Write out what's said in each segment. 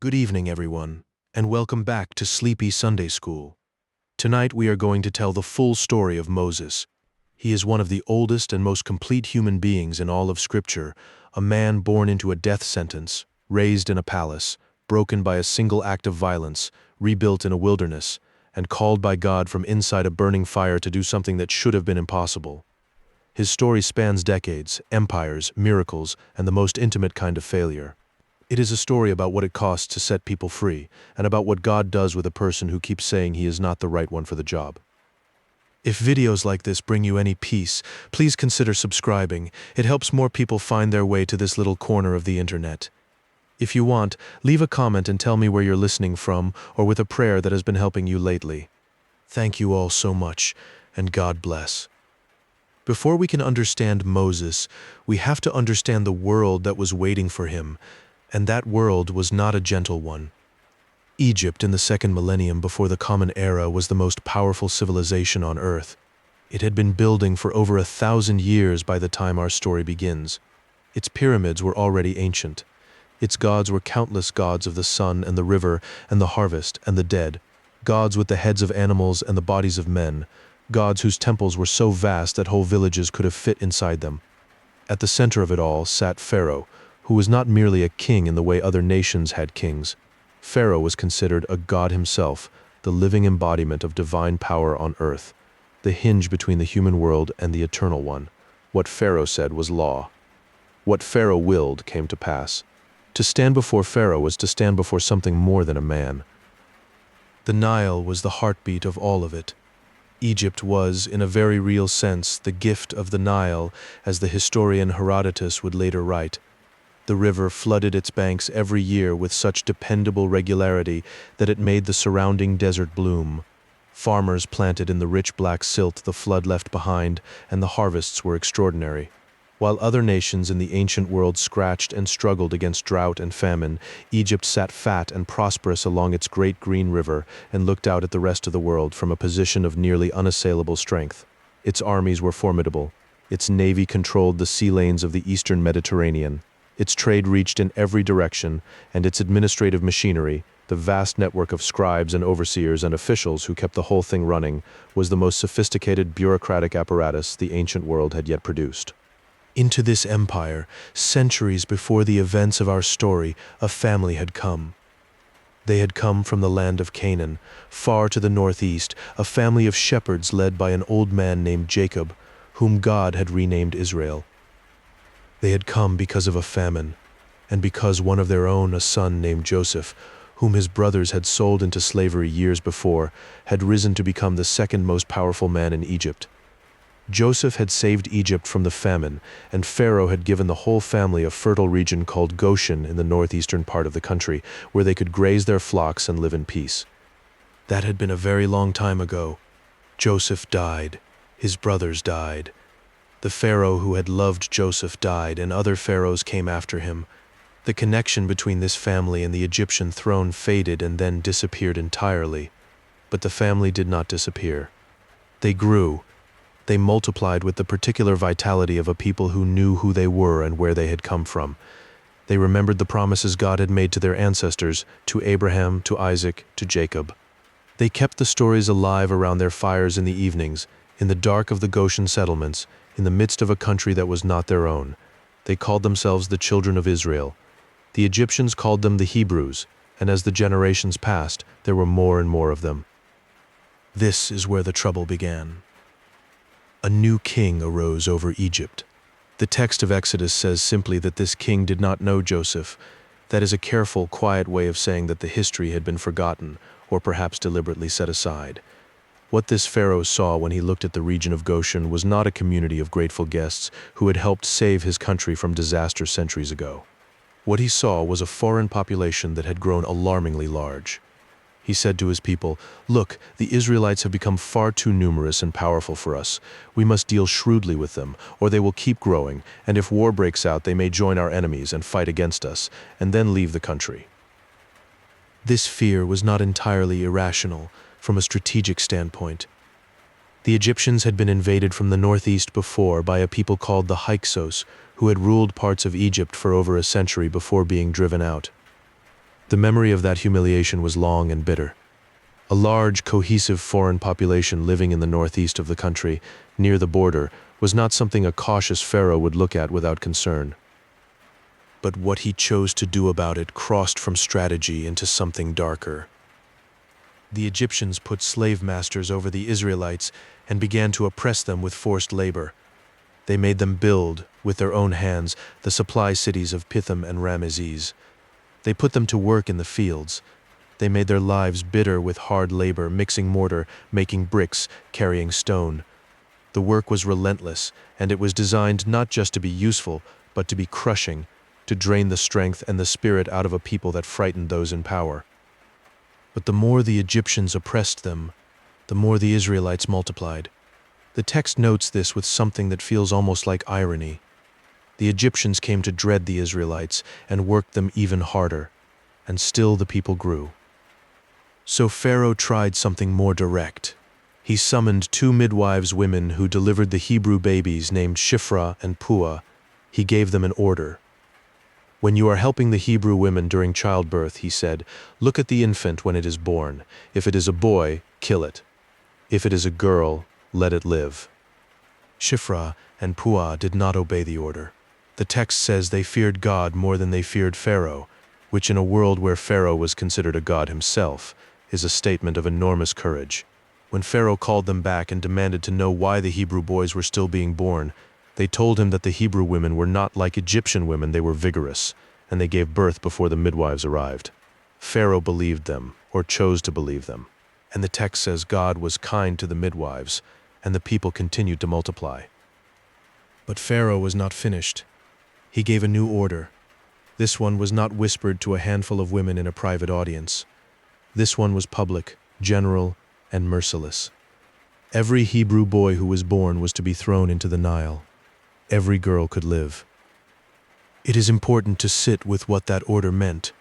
Good evening, everyone, and welcome back to Sleepy Sunday School. Tonight we are going to tell the full story of Moses. He is one of the oldest and most complete human beings in all of Scripture, a man born into a death sentence, raised in a palace, broken by a single act of violence, rebuilt in a wilderness, and called by God from inside a burning fire to do something that should have been impossible. His story spans decades, empires, miracles, and the most intimate kind of failure. It is a story about what it costs to set people free, and about what God does with a person who keeps saying he is not the right one for the job. If videos like this bring you any peace, please consider subscribing. It helps more people find their way to this little corner of the internet. If you want, leave a comment and tell me where you're listening from, or with a prayer that has been helping you lately. Thank you all so much, and God bless. Before we can understand Moses, we have to understand the world that was waiting for him, and that world was not a gentle one. Egypt in the second millennium before the Common Era was the most powerful civilization on earth. It had been building for over 1,000 years by the time our story begins. Its pyramids were already ancient. Its gods were countless gods of the sun and the river and the harvest and the dead, gods with the heads of animals and the bodies of men, gods whose temples were so vast that whole villages could have fit inside them. At the center of it all sat Pharaoh, who was not merely a king in the way other nations had kings. Pharaoh was considered a god himself, the living embodiment of divine power on earth, the hinge between the human world and the eternal one. What Pharaoh said was law. What Pharaoh willed came to pass. To stand before Pharaoh was to stand before something more than a man. The Nile was the heartbeat of all of it. Egypt was, in a very real sense, the gift of the Nile, as the historian Herodotus would later write. The river flooded its banks every year with such dependable regularity that it made the surrounding desert bloom. Farmers planted in the rich black silt the flood left behind, and the harvests were extraordinary. While other nations in the ancient world scratched and struggled against drought and famine, Egypt sat fat and prosperous along its great green river and looked out at the rest of the world from a position of nearly unassailable strength. Its armies were formidable. Its navy controlled the sea lanes of the eastern Mediterranean. Its trade reached in every direction, and its administrative machinery, the vast network of scribes and overseers and officials who kept the whole thing running, was the most sophisticated bureaucratic apparatus the ancient world had yet produced. Into this empire, centuries before the events of our story, a family had come. They had come from the land of Canaan, far to the northeast, a family of shepherds led by an old man named Jacob, whom God had renamed Israel. They had come because of a famine, and because one of their own, a son named Joseph, whom his brothers had sold into slavery years before, had risen to become the second most powerful man in Egypt. Joseph had saved Egypt from the famine, and Pharaoh had given the whole family a fertile region called Goshen in the northeastern part of the country, where they could graze their flocks and live in peace. That had been a very long time ago. Joseph died. His brothers died. The Pharaoh who had loved Joseph died, and other pharaohs came after him. The connection between this family and the Egyptian throne faded and then disappeared entirely. But the family did not disappear. They grew. They multiplied with the particular vitality of a people who knew who they were and where they had come from. They remembered the promises God had made to their ancestors, to Abraham, to Isaac, to Jacob. They kept the stories alive around their fires in the evenings, in the dark of the Goshen settlements, in the midst of a country that was not their own. They called themselves the children of Israel. The Egyptians called them the Hebrews, and as the generations passed, there were more and more of them. This is where the trouble began. A new king arose over Egypt. The text of Exodus says simply that this king did not know Joseph. That is a careful, quiet way of saying that the history had been forgotten, or perhaps deliberately set aside. What this Pharaoh saw when he looked at the region of Goshen was not a community of grateful guests who had helped save his country from disaster centuries ago. What he saw was a foreign population that had grown alarmingly large. He said to his people, "Look, the Israelites have become far too numerous and powerful for us. We must deal shrewdly with them, or they will keep growing, and if war breaks out, they may join our enemies and fight against us, and then leave the country." This fear was not entirely irrational from a strategic standpoint. The Egyptians had been invaded from the northeast before by a people called the Hyksos, who had ruled parts of Egypt for over a century before being driven out. The memory of that humiliation was long and bitter. A large, cohesive foreign population living in the northeast of the country, near the border, was not something a cautious pharaoh would look at without concern. But what he chose to do about it crossed from strategy into something darker. The Egyptians put slave masters over the Israelites and began to oppress them with forced labor. They made them build, with their own hands, the supply cities of Pithom and Ramesses. They put them to work in the fields. They made their lives bitter with hard labor, mixing mortar, making bricks, carrying stone. The work was relentless, and it was designed not just to be useful, but to be crushing, to drain the strength and the spirit out of a people that frightened those in power. But the more the Egyptians oppressed them, the more the Israelites multiplied. The text notes this with something that feels almost like irony. The Egyptians came to dread the Israelites and worked them even harder, and still the people grew. So Pharaoh tried something more direct. He summoned 2 midwives women who delivered the Hebrew babies named Shiphrah and Puah. He gave them an order. When you are helping the Hebrew women during childbirth, he said, look at the infant when it is born. If it is a boy, kill it. If it is a girl, let it live. Shiphrah and Puah did not obey the order. The text says they feared God more than they feared Pharaoh, which in a world where Pharaoh was considered a god himself, is a statement of enormous courage. When Pharaoh called them back and demanded to know why the Hebrew boys were still being born, they told him that the Hebrew women were not like Egyptian women, they were vigorous, and they gave birth before the midwives arrived. Pharaoh believed them, or chose to believe them, and the text says God was kind to the midwives, and the people continued to multiply. But Pharaoh was not finished. He gave a new order. This one was not whispered to a handful of women in a private audience. This one was public, general, and merciless. Every Hebrew boy who was born was to be thrown into the Nile. Every girl could live. It is important to sit with what that order meant.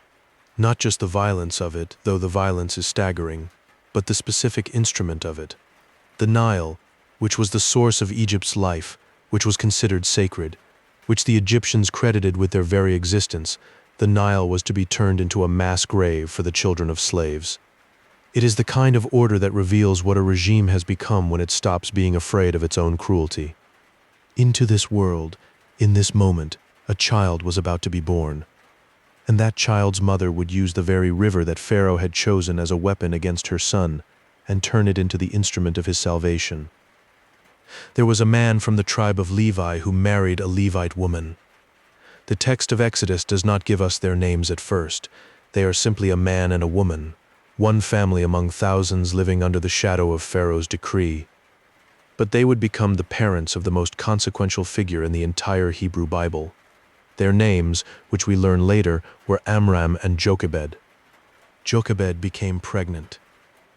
Not just the violence of it, though the violence is staggering, but the specific instrument of it. The Nile, which was the source of Egypt's life, which was considered sacred, which the Egyptians credited with their very existence, the Nile was to be turned into a mass grave for the children of slaves. It is the kind of order that reveals what a regime has become when it stops being afraid of its own cruelty. Into this world, in this moment, a child was about to be born. And that child's mother would use the very river that Pharaoh had chosen as a weapon against her son, and turn it into the instrument of his salvation. There was a man from the tribe of Levi who married a Levite woman. The text of Exodus does not give us their names at first. They are simply a man and a woman, one family among thousands living under the shadow of Pharaoh's decree. But they would become the parents of the most consequential figure in the entire Hebrew Bible. Their names, which we learn later, were Amram and Jochebed. Jochebed became pregnant.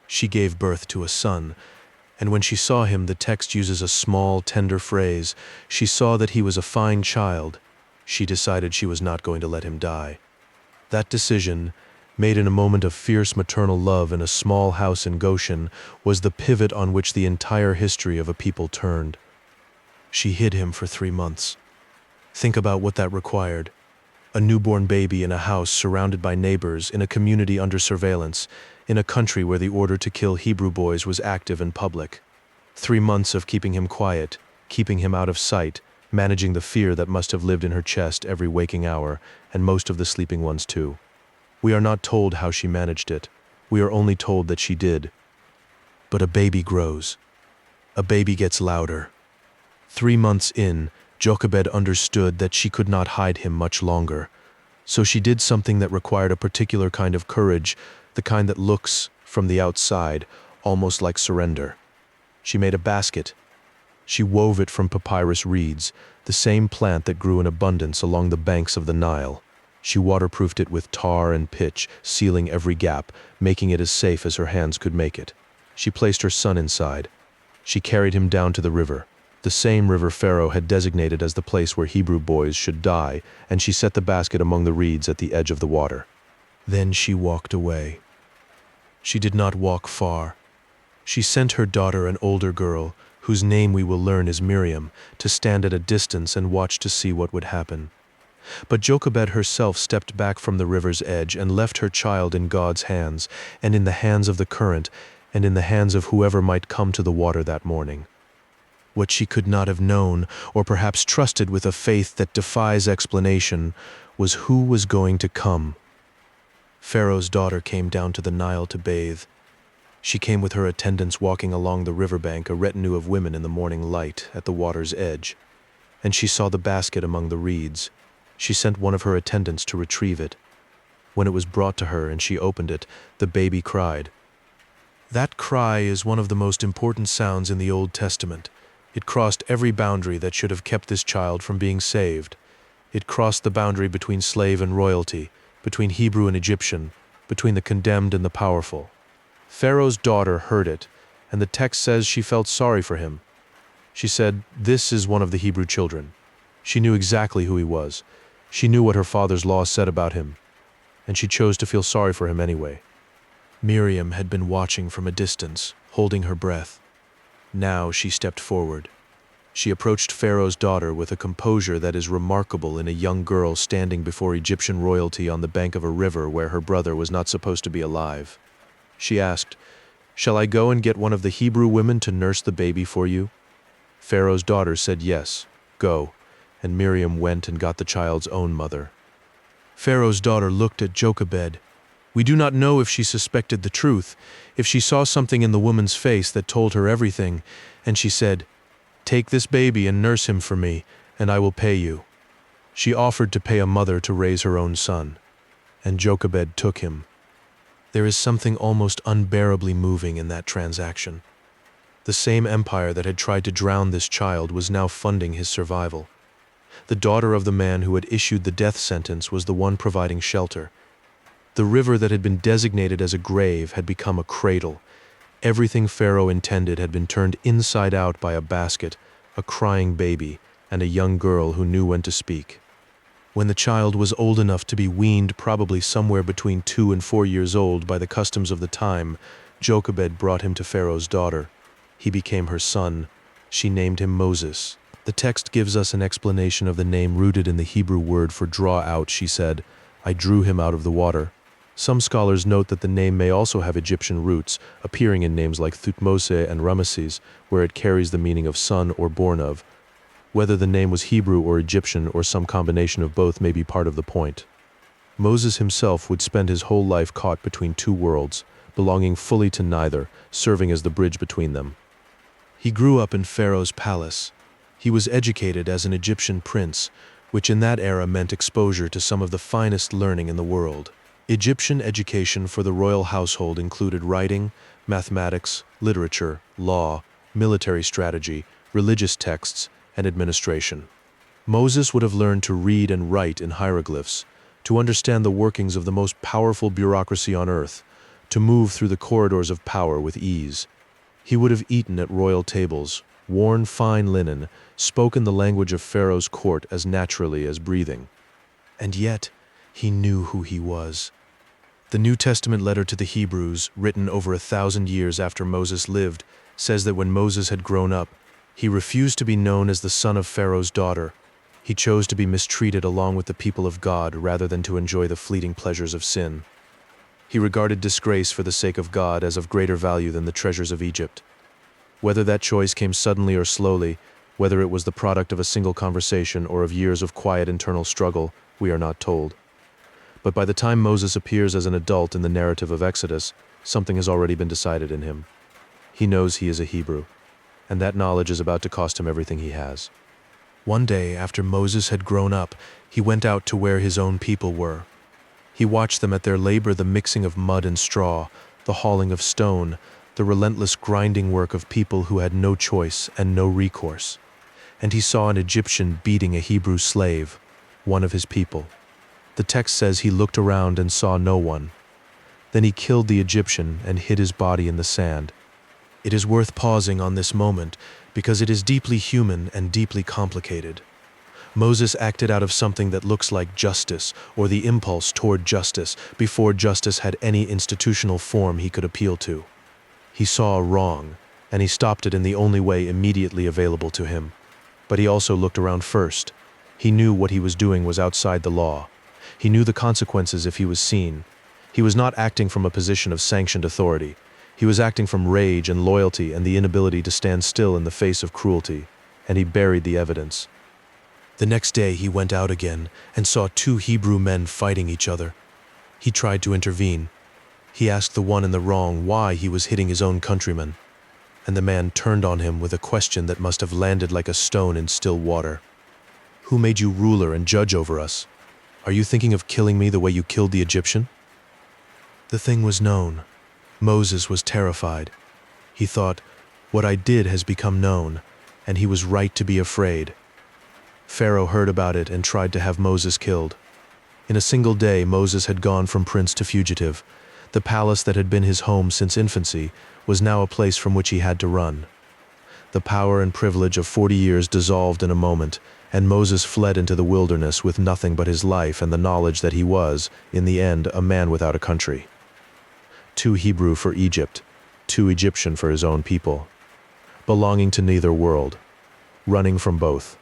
She gave birth to a son, and when she saw him, the text uses a small, tender phrase. She saw that he was a fine child. She decided she was not going to let him die. That decision, made in a moment of fierce maternal love in a small house in Goshen, was the pivot on which the entire history of a people turned. She hid him for 3 months. Think about what that required. A newborn baby in a house surrounded by neighbors, in a community under surveillance, in a country where the order to kill Hebrew boys was active and public. 3 months of keeping him quiet, keeping him out of sight, managing the fear that must have lived in her chest every waking hour, and most of the sleeping ones too. We are not told how she managed it. We are only told that she did. But a baby grows. A baby gets louder. 3 months in, Jochebed understood that she could not hide him much longer. So she did something that required a particular kind of courage, the kind that looks, from the outside, almost like surrender. She made a basket. She wove it from papyrus reeds, the same plant that grew in abundance along the banks of the Nile. She waterproofed it with tar and pitch, sealing every gap, making it as safe as her hands could make it. She placed her son inside. She carried him down to the river, the same river Pharaoh had designated as the place where Hebrew boys should die, and she set the basket among the reeds at the edge of the water. Then she walked away. She did not walk far. She sent her daughter, an older girl, whose name we will learn is Miriam, to stand at a distance and watch to see what would happen. But Jochebed herself stepped back from the river's edge and left her child in God's hands, and in the hands of the current, and in the hands of whoever might come to the water that morning. What she could not have known, or perhaps trusted with a faith that defies explanation, was who was going to come. Pharaoh's daughter came down to the Nile to bathe. She came with her attendants walking along the riverbank, a retinue of women in the morning light at the water's edge. And she saw the basket among the reeds. She sent one of her attendants to retrieve it. When it was brought to her and she opened it, the baby cried. That cry is one of the most important sounds in the Old Testament. It crossed every boundary that should have kept this child from being saved. It crossed the boundary between slave and royalty, between Hebrew and Egyptian, between the condemned and the powerful. Pharaoh's daughter heard it, and the text says she felt sorry for him. She said, "This is one of the Hebrew children." She knew exactly who he was. She knew what her father's law said about him, and she chose to feel sorry for him anyway. Miriam had been watching from a distance, holding her breath. Now she stepped forward. She approached Pharaoh's daughter with a composure that is remarkable in a young girl standing before Egyptian royalty on the bank of a river where her brother was not supposed to be alive. She asked, "Shall I go and get one of the Hebrew women to nurse the baby for you?" Pharaoh's daughter said yes, go, and Miriam went and got the child's own mother. Pharaoh's daughter looked at Jochebed. We do not know if she suspected the truth, if she saw something in the woman's face that told her everything, and she said, "Take this baby and nurse him for me, and I will pay you." She offered to pay a mother to raise her own son, and Jochebed took him. There is something almost unbearably moving in that transaction. The same empire that had tried to drown this child was now funding his survival. The daughter of the man who had issued the death sentence was the one providing shelter. The river that had been designated as a grave had become a cradle. Everything Pharaoh intended had been turned inside out by a basket, a crying baby, and a young girl who knew when to speak. When the child was old enough to be weaned, probably somewhere between 2 and 4 years old by the customs of the time, Jochebed brought him to Pharaoh's daughter. He became her son. She named him Moses. The text gives us an explanation of the name rooted in the Hebrew word for draw out. She said, "I drew him out of the water." Some scholars note that the name may also have Egyptian roots, appearing in names like Thutmose and Ramesses, where it carries the meaning of son or born of. Whether the name was Hebrew or Egyptian or some combination of both may be part of the point. Moses himself would spend his whole life caught between two worlds, belonging fully to neither, serving as the bridge between them. He grew up in Pharaoh's palace. He was educated as an Egyptian prince, which in that era meant exposure to some of the finest learning in the world. Egyptian education for the royal household included writing, mathematics, literature, law, military strategy, religious texts, and administration. Moses would have learned to read and write in hieroglyphs, to understand the workings of the most powerful bureaucracy on earth, to move through the corridors of power with ease. He would have eaten at royal tables, worn fine linen, spoken the language of Pharaoh's court as naturally as breathing. And yet, he knew who he was. The New Testament letter to the Hebrews, written over 1,000 years after Moses lived, says that when Moses had grown up, he refused to be known as the son of Pharaoh's daughter. He chose to be mistreated along with the people of God rather than to enjoy the fleeting pleasures of sin. He regarded disgrace for the sake of God as of greater value than the treasures of Egypt. Whether that choice came suddenly or slowly, whether it was the product of a single conversation or of years of quiet internal struggle, we are not told. But by the time Moses appears as an adult in the narrative of Exodus, something has already been decided in him. He knows he is a Hebrew, and that knowledge is about to cost him everything he has. One day, after Moses had grown up, he went out to where his own people were. He watched them at their labor, the mixing of mud and straw, the hauling of stone, the relentless grinding work of people who had no choice and no recourse. And he saw an Egyptian beating a Hebrew slave, one of his people. The text says he looked around and saw no one. Then he killed the Egyptian and hid his body in the sand. It is worth pausing on this moment because it is deeply human and deeply complicated. Moses acted out of something that looks like justice or the impulse toward justice before justice had any institutional form he could appeal to. He saw a wrong, and he stopped it in the only way immediately available to him. But he also looked around first. He knew what he was doing was outside the law. He knew the consequences if he was seen. He was not acting from a position of sanctioned authority. He was acting from rage and loyalty and the inability to stand still in the face of cruelty, and he buried the evidence. The next day he went out again and saw two Hebrew men fighting each other. He tried to intervene. He asked the one in the wrong why he was hitting his own countrymen, and the man turned on him with a question that must have landed like a stone in still water. "Who made you ruler and judge over us? Are you thinking of killing me the way you killed the Egyptian?" The thing was known. Moses was terrified. He thought, "What I did has become known," and he was right to be afraid. Pharaoh heard about it and tried to have Moses killed. In a single day, Moses had gone from prince to fugitive. The palace that had been his home since infancy was now a place from which he had to run. The power and privilege of 40 years dissolved in a moment, and Moses fled into the wilderness with nothing but his life and the knowledge that he was, in the end, a man without a country. Too Hebrew for Egypt, too Egyptian for his own people. Belonging to neither world, running from both.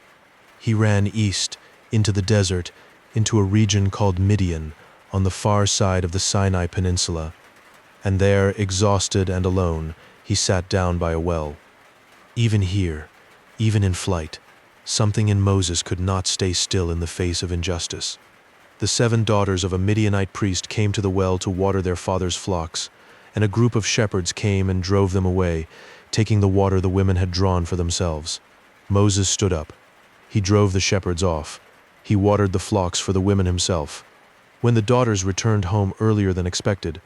He ran east, into the desert, into a region called Midian, on the far side of the Sinai Peninsula, and there, exhausted and alone, he sat down by a well. Even here, even in flight, something in Moses could not stay still in the face of injustice. The 7 daughters of a Midianite priest came to the well to water their father's flocks, and a group of shepherds came and drove them away, taking the water the women had drawn for themselves. Moses stood up. He drove the shepherds off. He watered the flocks for the women himself. When the daughters returned home earlier than expected,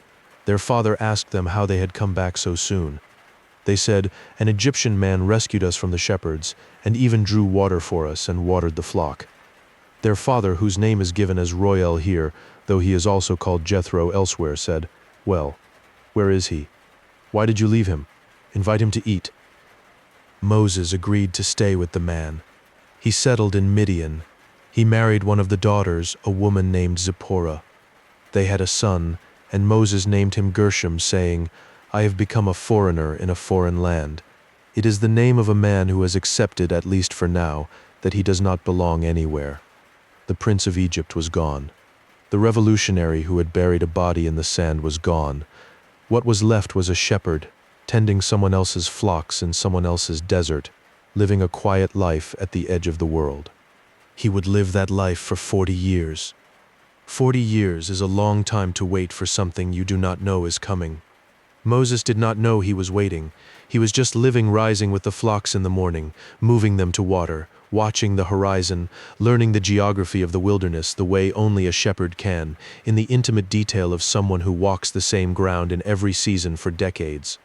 their father asked them how they had come back so soon. They said, "An Egyptian man rescued us from the shepherds, and even drew water for us and watered the flock." Their father, whose name is given as Royel here, though he is also called Jethro elsewhere, said, "Well, where is he? Why did you leave him? Invite him to eat." Moses agreed to stay with the man. He settled in Midian. He married one of the daughters, a woman named Zipporah. They had a son, and Moses named him Gershom, saying, "I have become a foreigner in a foreign land." It is the name of a man who has accepted, at least for now, that he does not belong anywhere. The prince of Egypt was gone. The revolutionary who had buried a body in the sand was gone. What was left was a shepherd, tending someone else's flocks in someone else's desert, living a quiet life at the edge of the world. He would live that life for 40 years. 40 years is a long time to wait for something you do not know is coming. Moses did not know he was waiting. He was just living, rising with the flocks in the morning, moving them to water, watching the horizon, learning the geography of the wilderness the way only a shepherd can, in the intimate detail of someone who walks the same ground in every season for decades.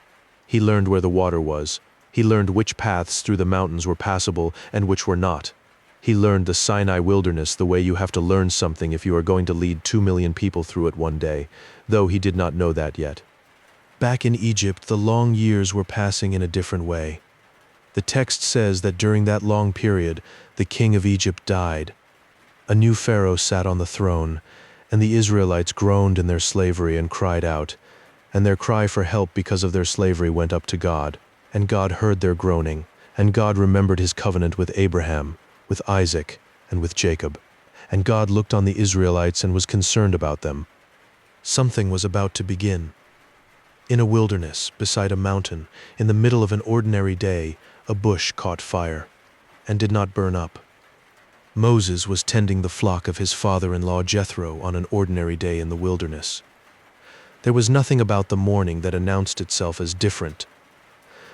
He learned where the water was. He learned which paths through the mountains were passable and which were not. He learned the Sinai wilderness the way you have to learn something if you are going to lead 2 million people through it one day, though he did not know that yet. Back in Egypt, the long years were passing in a different way. The text says that during that long period, the king of Egypt died. A new pharaoh sat on the throne, and the Israelites groaned in their slavery and cried out, and their cry for help because of their slavery went up to God, and God heard their groaning, and God remembered his covenant with Abraham, with Isaac, and with Jacob. And God looked on the Israelites and was concerned about them. Something was about to begin. In a wilderness, beside a mountain, in the middle of an ordinary day, a bush caught fire, and did not burn up. Moses was tending the flock of his father-in-law Jethro on an ordinary day in the wilderness. There was nothing about the morning that announced itself as different.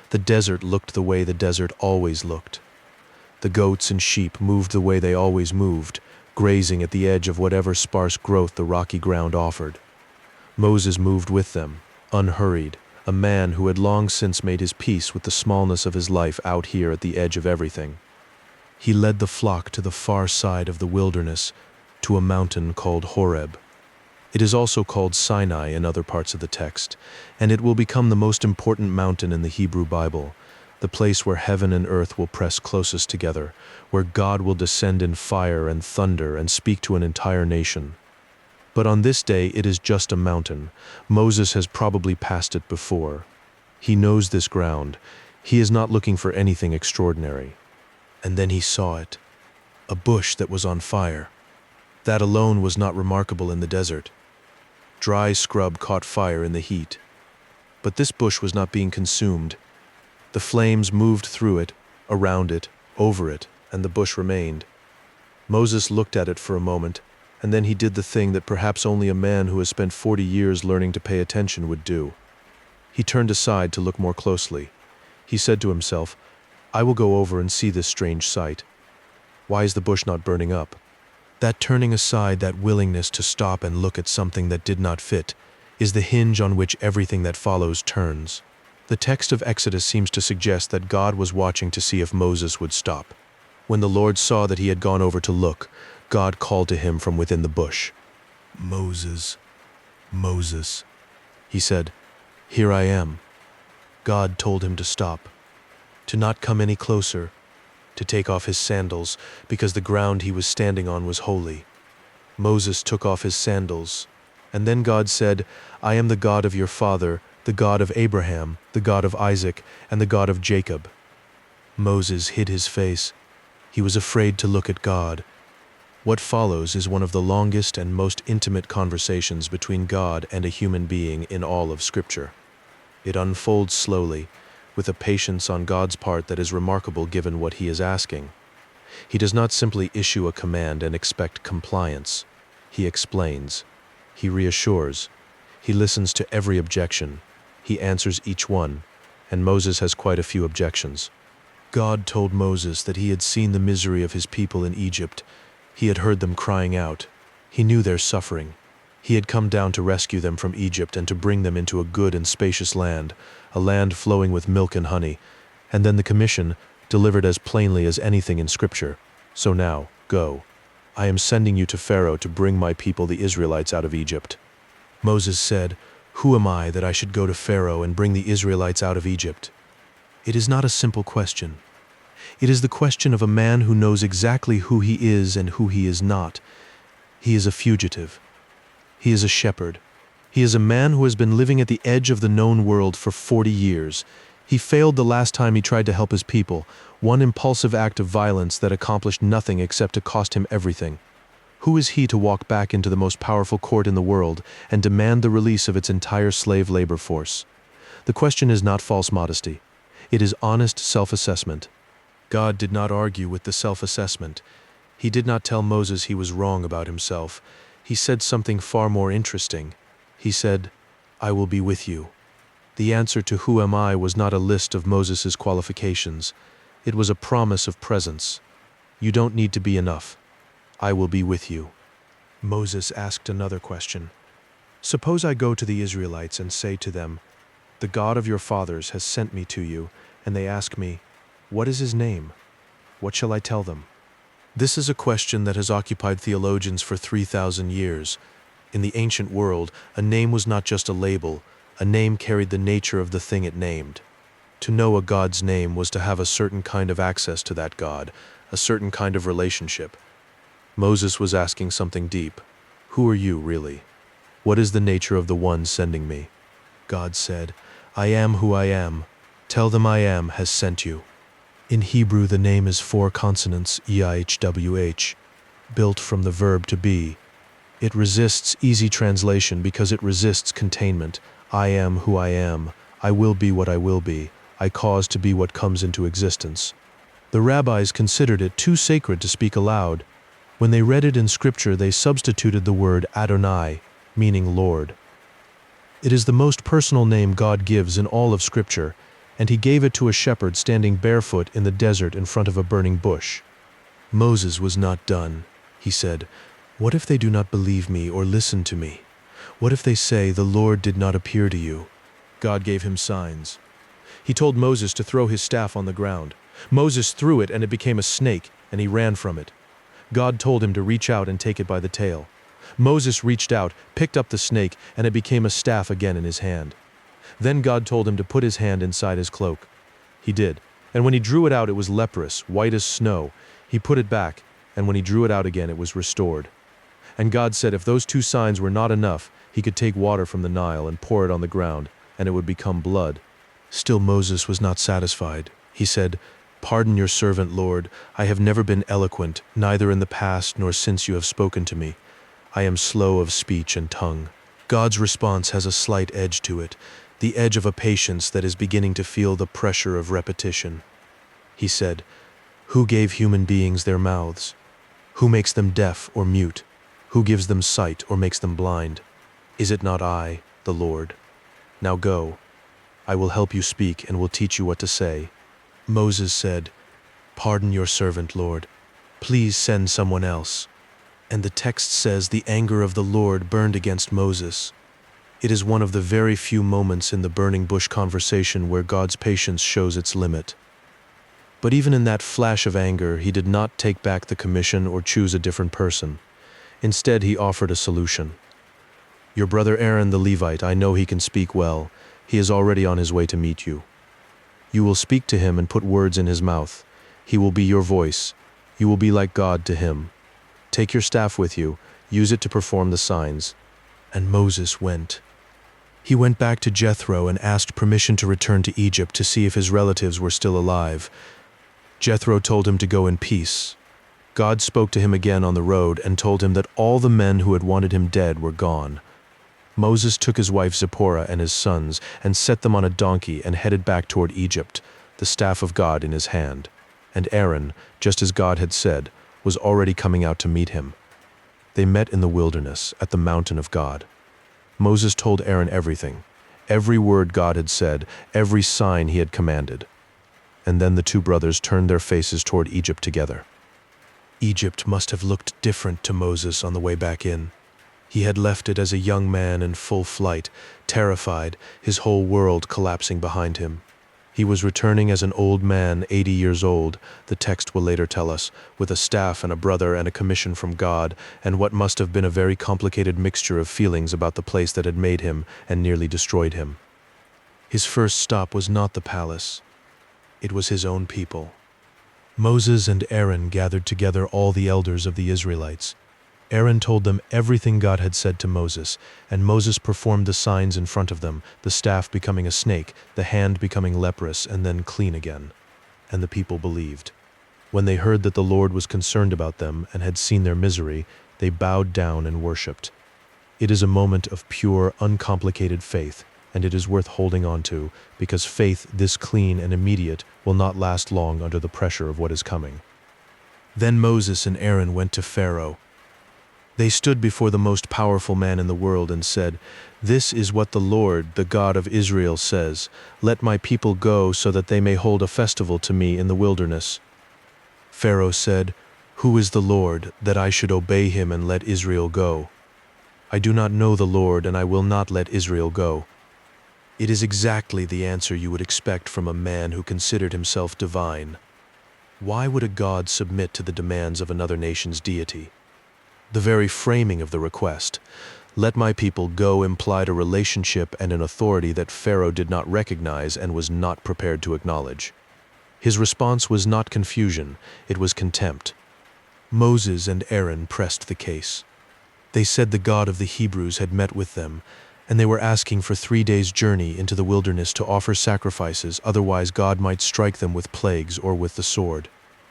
The desert looked the way the desert always looked. The goats and sheep moved the way they always moved, grazing at the edge of whatever sparse growth the rocky ground offered. Moses moved with them, unhurried, a man who had long since made his peace with the smallness of his life out here at the edge of everything. He led the flock to the far side of the wilderness, to a mountain called Horeb. It is also called Sinai in other parts of the text, and it will become the most important mountain in the Hebrew Bible, the place where heaven and earth will press closest together, where God will descend in fire and thunder and speak to an entire nation. But on this day it is just a mountain. Moses has probably passed it before. He knows this ground. He is not looking for anything extraordinary. And then he saw it. a bush that was on fire. That alone was not remarkable in the desert. Dry scrub caught fire in the heat. But this bush was not being consumed. The flames moved through it, around it, over it, and the bush remained. Moses looked at it for a moment, and then he did the thing that perhaps only a man who has spent 40 years learning to pay attention would do. He turned aside to look more closely. He said to himself, "I will go over and see this strange sight. Why is the bush not burning up?" That turning aside, that willingness to stop and look at something that did not fit, is the hinge on which everything that follows turns. The text of Exodus seems to suggest that God was watching to see if Moses would stop. When the Lord saw that he had gone over to look, God called to him from within the bush. "Moses, Moses," he said. "Here I am." God told him to stop, to not come any closer, to take off his sandals, because the ground he was standing on was holy. Moses took off his sandals, and then God said, "I am the God of your father, the God of Abraham, the God of Isaac, and the God of Jacob." Moses hid his face. He was afraid to look at God. What follows is one of the longest and most intimate conversations between God and a human being in all of Scripture. It unfolds slowly, with a patience on God's part that is remarkable given what he is asking. He does not simply issue a command and expect compliance. He explains. He reassures. He listens to every objection. He answers each one, and Moses has quite a few objections. God told Moses that he had seen the misery of his people in Egypt. He had heard them crying out. He knew their suffering. He had come down to rescue them from Egypt and to bring them into a good and spacious land, a land flowing with milk and honey. And then the commission, delivered as plainly as anything in Scripture. "So now, go. I am sending you to Pharaoh to bring my people the Israelites out of Egypt." Moses said, "Who am I that I should go to Pharaoh and bring the Israelites out of Egypt?" It is not a simple question. It is the question of a man who knows exactly who he is and who he is not. He is a fugitive. He is a shepherd. He is a man who has been living at the edge of the known world for 40 years. He failed the last time he tried to help his people, one impulsive act of violence that accomplished nothing except to cost him everything. Who is he to walk back into the most powerful court in the world and demand the release of its entire slave labor force? The question is not false modesty. It is honest self-assessment. God did not argue with the self-assessment. He did not tell Moses he was wrong about himself. He said something far more interesting. He said, "I will be with you." The answer to "Who am I?" was not a list of Moses' qualifications. It was a promise of presence. "You don't need to be enough. I will be with you." Moses asked another question. "Suppose I go to the Israelites and say to them, 'The God of your fathers has sent me to you,' and they ask me, 'What is his name?' What shall I tell them?" This is a question that has occupied theologians for 3,000 years. In the ancient world, a name was not just a label. A name carried the nature of the thing it named. To know a God's name was to have a certain kind of access to that God, a certain kind of relationship. Moses was asking something deep. Who are you, really? What is the nature of the one sending me? God said, "I am who I am. Tell them I am has sent you." In Hebrew, the name is 4 consonants, EIHWH, built from the verb to be. It resists easy translation because it resists containment. I am who I am. I will be what I will be. I cause to be what comes into existence. The rabbis considered it too sacred to speak aloud. When they read it in Scripture, they substituted the word Adonai, meaning Lord. It is the most personal name God gives in all of Scripture, and he gave it to a shepherd standing barefoot in the desert in front of a burning bush. Moses was not done. He said, "What if they do not believe me or listen to me? What if they say, 'The Lord did not appear to you'?" God gave him signs. He told Moses to throw his staff on the ground. Moses threw it and it became a snake, and he ran from it. God told him to reach out and take it by the tail. Moses reached out, picked up the snake, and it became a staff again in his hand. Then God told him to put his hand inside his cloak. He did, and when he drew it out it was leprous, white as snow. He put it back, and when he drew it out again it was restored. And God said if those 2 signs were not enough, he could take water from the Nile and pour it on the ground, and it would become blood. Still Moses was not satisfied. He said, "Pardon your servant, Lord. I have never been eloquent, neither in the past nor since you have spoken to me. I am slow of speech and tongue." God's response has a slight edge to it, the edge of a patience that is beginning to feel the pressure of repetition. He said, "Who gave human beings their mouths? Who makes them deaf or mute? Who gives them sight or makes them blind? Is it not I, the Lord? Now go. I will help you speak and will teach you what to say." Moses said, "Pardon your servant, Lord. Please send someone else." And the text says the anger of the Lord burned against Moses. It is one of the very few moments in the burning bush conversation where God's patience shows its limit. But even in that flash of anger, he did not take back the commission or choose a different person. Instead, he offered a solution. "Your brother Aaron the Levite, I know he can speak well. He is already on his way to meet you. You will speak to him and put words in his mouth. He will be your voice. You will be like God to him. Take your staff with you, use it to perform the signs." And Moses went. He went back to Jethro and asked permission to return to Egypt to see if his relatives were still alive. Jethro told him to go in peace. God spoke to him again on the road and told him that all the men who had wanted him dead were gone. Moses took his wife Zipporah and his sons and set them on a donkey and headed back toward Egypt, the staff of God in his hand. And Aaron, just as God had said, was already coming out to meet him. They met in the wilderness, at the mountain of God. Moses told Aaron everything, every word God had said, every sign he had commanded. And then the two brothers turned their faces toward Egypt together. Egypt must have looked different to Moses on the way back in. He had left it as a young man in full flight, terrified, his whole world collapsing behind him. He was returning as an old man, 80 years old, the text will later tell us, with a staff and a brother and a commission from God, and what must have been a very complicated mixture of feelings about the place that had made him and nearly destroyed him. His first stop was not the palace. It was his own people. Moses and Aaron gathered together all the elders of the Israelites. Aaron told them everything God had said to Moses, and Moses performed the signs in front of them, the staff becoming a snake, the hand becoming leprous, and then clean again. And the people believed. When they heard that the Lord was concerned about them and had seen their misery, they bowed down and worshipped. It is a moment of pure, uncomplicated faith, and it is worth holding on to, because faith this clean and immediate will not last long under the pressure of what is coming. Then Moses and Aaron went to Pharaoh. They stood before the most powerful man in the world and said, "This is what the Lord, the God of Israel, says, 'Let my people go so that they may hold a festival to me in the wilderness.'" Pharaoh said, "Who is the Lord, that I should obey him and let Israel go? I do not know the Lord, and I will not let Israel go." It is exactly the answer you would expect from a man who considered himself divine. Why would a god submit to the demands of another nation's deity? The very framing of the request, "Let my people go," implied a relationship and an authority that Pharaoh did not recognize and was not prepared to acknowledge. His response was not confusion, it was contempt. Moses and Aaron pressed the case. They said the God of the Hebrews had met with them, and they were asking for 3 days' journey into the wilderness to offer sacrifices, otherwise God might strike them with plagues or with the sword.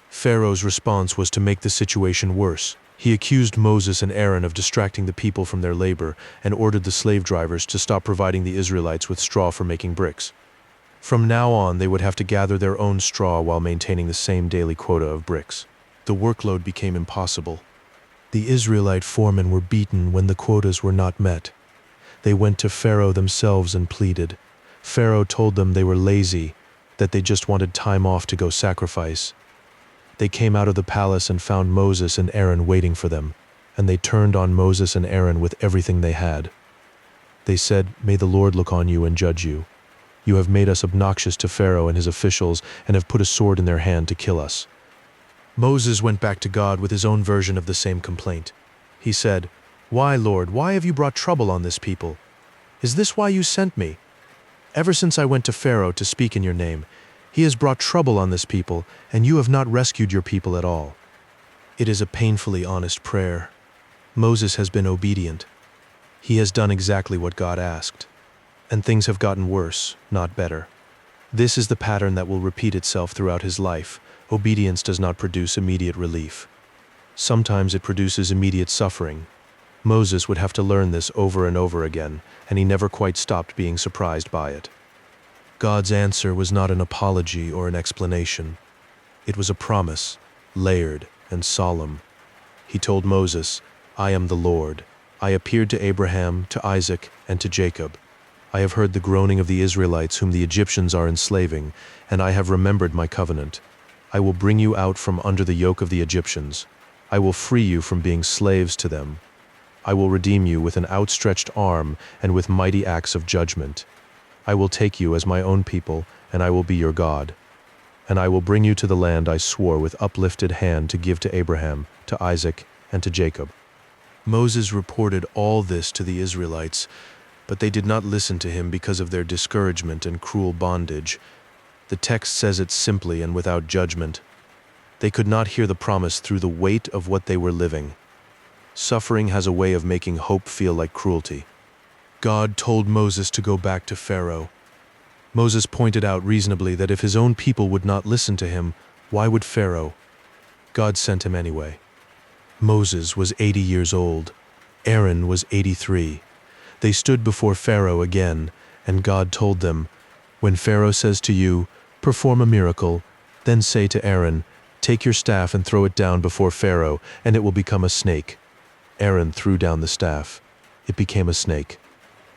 Pharaoh's response was to make the situation worse. He accused Moses and Aaron of distracting the people from their labor and ordered the slave drivers to stop providing the Israelites with straw for making bricks. From now on, they would have to gather their own straw while maintaining the same daily quota of bricks. The workload became impossible. The Israelite foremen were beaten when the quotas were not met. They went to Pharaoh themselves and pleaded. Pharaoh told them they were lazy, that they just wanted time off to go sacrifice. They came out of the palace and found Moses and Aaron waiting for them, and they turned on Moses and Aaron with everything they had. They said, "May the Lord look on you and judge you. You have made us obnoxious to Pharaoh and his officials and have put a sword in their hand to kill us." Moses went back to God with his own version of the same complaint. He said, "Why, Lord, why have you brought trouble on this people? Is this why you sent me? Ever since I went to Pharaoh to speak in your name, he has brought trouble on this people, and you have not rescued your people at all." It is a painfully honest prayer. Moses has been obedient. He has done exactly what God asked. And things have gotten worse, not better. This is the pattern that will repeat itself throughout his life. Obedience does not produce immediate relief. Sometimes it produces immediate suffering. Moses would have to learn this over and over again, and he never quite stopped being surprised by it. God's answer was not an apology or an explanation. It was a promise, layered and solemn. He told Moses, "I am the Lord. I appeared to Abraham, to Isaac, and to Jacob. I have heard the groaning of the Israelites whom the Egyptians are enslaving, and I have remembered my covenant. I will bring you out from under the yoke of the Egyptians. I will free you from being slaves to them. I will redeem you with an outstretched arm and with mighty acts of judgment. I will take you as my own people, and I will be your God. And I will bring you to the land I swore with uplifted hand to give to Abraham, to Isaac, and to Jacob." Moses reported all this to the Israelites, but they did not listen to him because of their discouragement and cruel bondage. The text says it simply and without judgment. They could not hear the promise through the weight of what they were living. Suffering has a way of making hope feel like cruelty. God told Moses to go back to Pharaoh. Moses pointed out reasonably that if his own people would not listen to him, why would Pharaoh? God sent him anyway. Moses was 80 years old. Aaron was 83. They stood before Pharaoh again, and God told them, "When Pharaoh says to you, 'Perform a miracle,' then say to Aaron, 'Take your staff and throw it down before Pharaoh, and it will become a snake.' Aaron threw down the staff. It became a snake.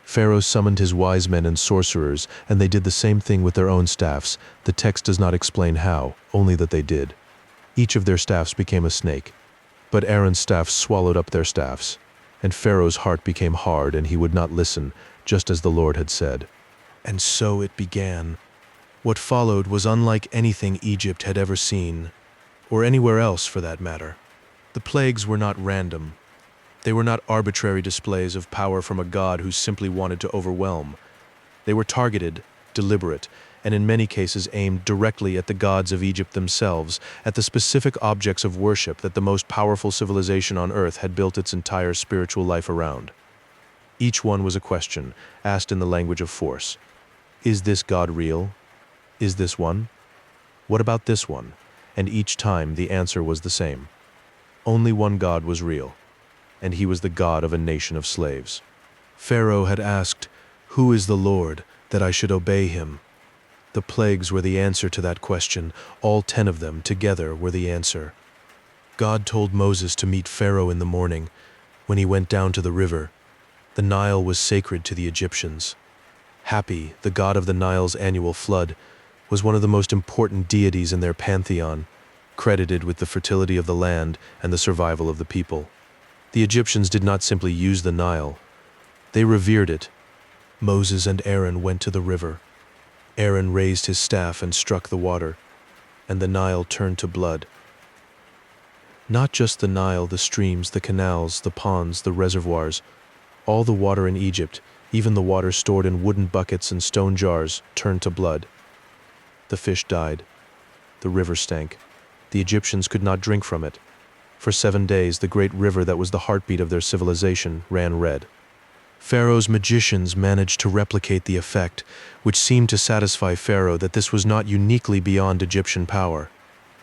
Pharaoh summoned his wise men and sorcerers, and they did the same thing with their own staffs. The text does not explain how, only that they did. Each of their staffs became a snake. But Aaron's staff swallowed up their staffs. And Pharaoh's heart became hard, and he would not listen, just as the Lord had said. And so it began. What followed was unlike anything Egypt had ever seen, or anywhere else for that matter. The plagues were not random. They were not arbitrary displays of power from a God who simply wanted to overwhelm. They were targeted, deliberate, and in many cases aimed directly at the gods of Egypt themselves, at the specific objects of worship that the most powerful civilization on earth had built its entire spiritual life around. Each one was a question, asked in the language of force. Is this God real? Is this one? What about this one? And each time the answer was the same. Only one God was real, and he was the God of a nation of slaves. Pharaoh had asked, "Who is the Lord, that I should obey him?" The plagues were the answer to that question. All 10 of them together were the answer. God told Moses to meet Pharaoh in the morning when he went down to the river. The Nile was sacred to the Egyptians. Hapi, the god of the Nile's annual flood, was one of the most important deities in their pantheon, credited with the fertility of the land and the survival of the people. The Egyptians did not simply use the Nile. They revered it. Moses and Aaron went to the river. Aaron raised his staff and struck the water, and the Nile turned to blood. Not just the Nile, the streams, the canals, the ponds, the reservoirs, all the water in Egypt, even the water stored in wooden buckets and stone jars, turned to blood. The fish died. The river stank. The Egyptians could not drink from it. For 7 days, the great river that was the heartbeat of their civilization ran red. Pharaoh's magicians managed to replicate the effect, which seemed to satisfy Pharaoh that this was not uniquely beyond Egyptian power.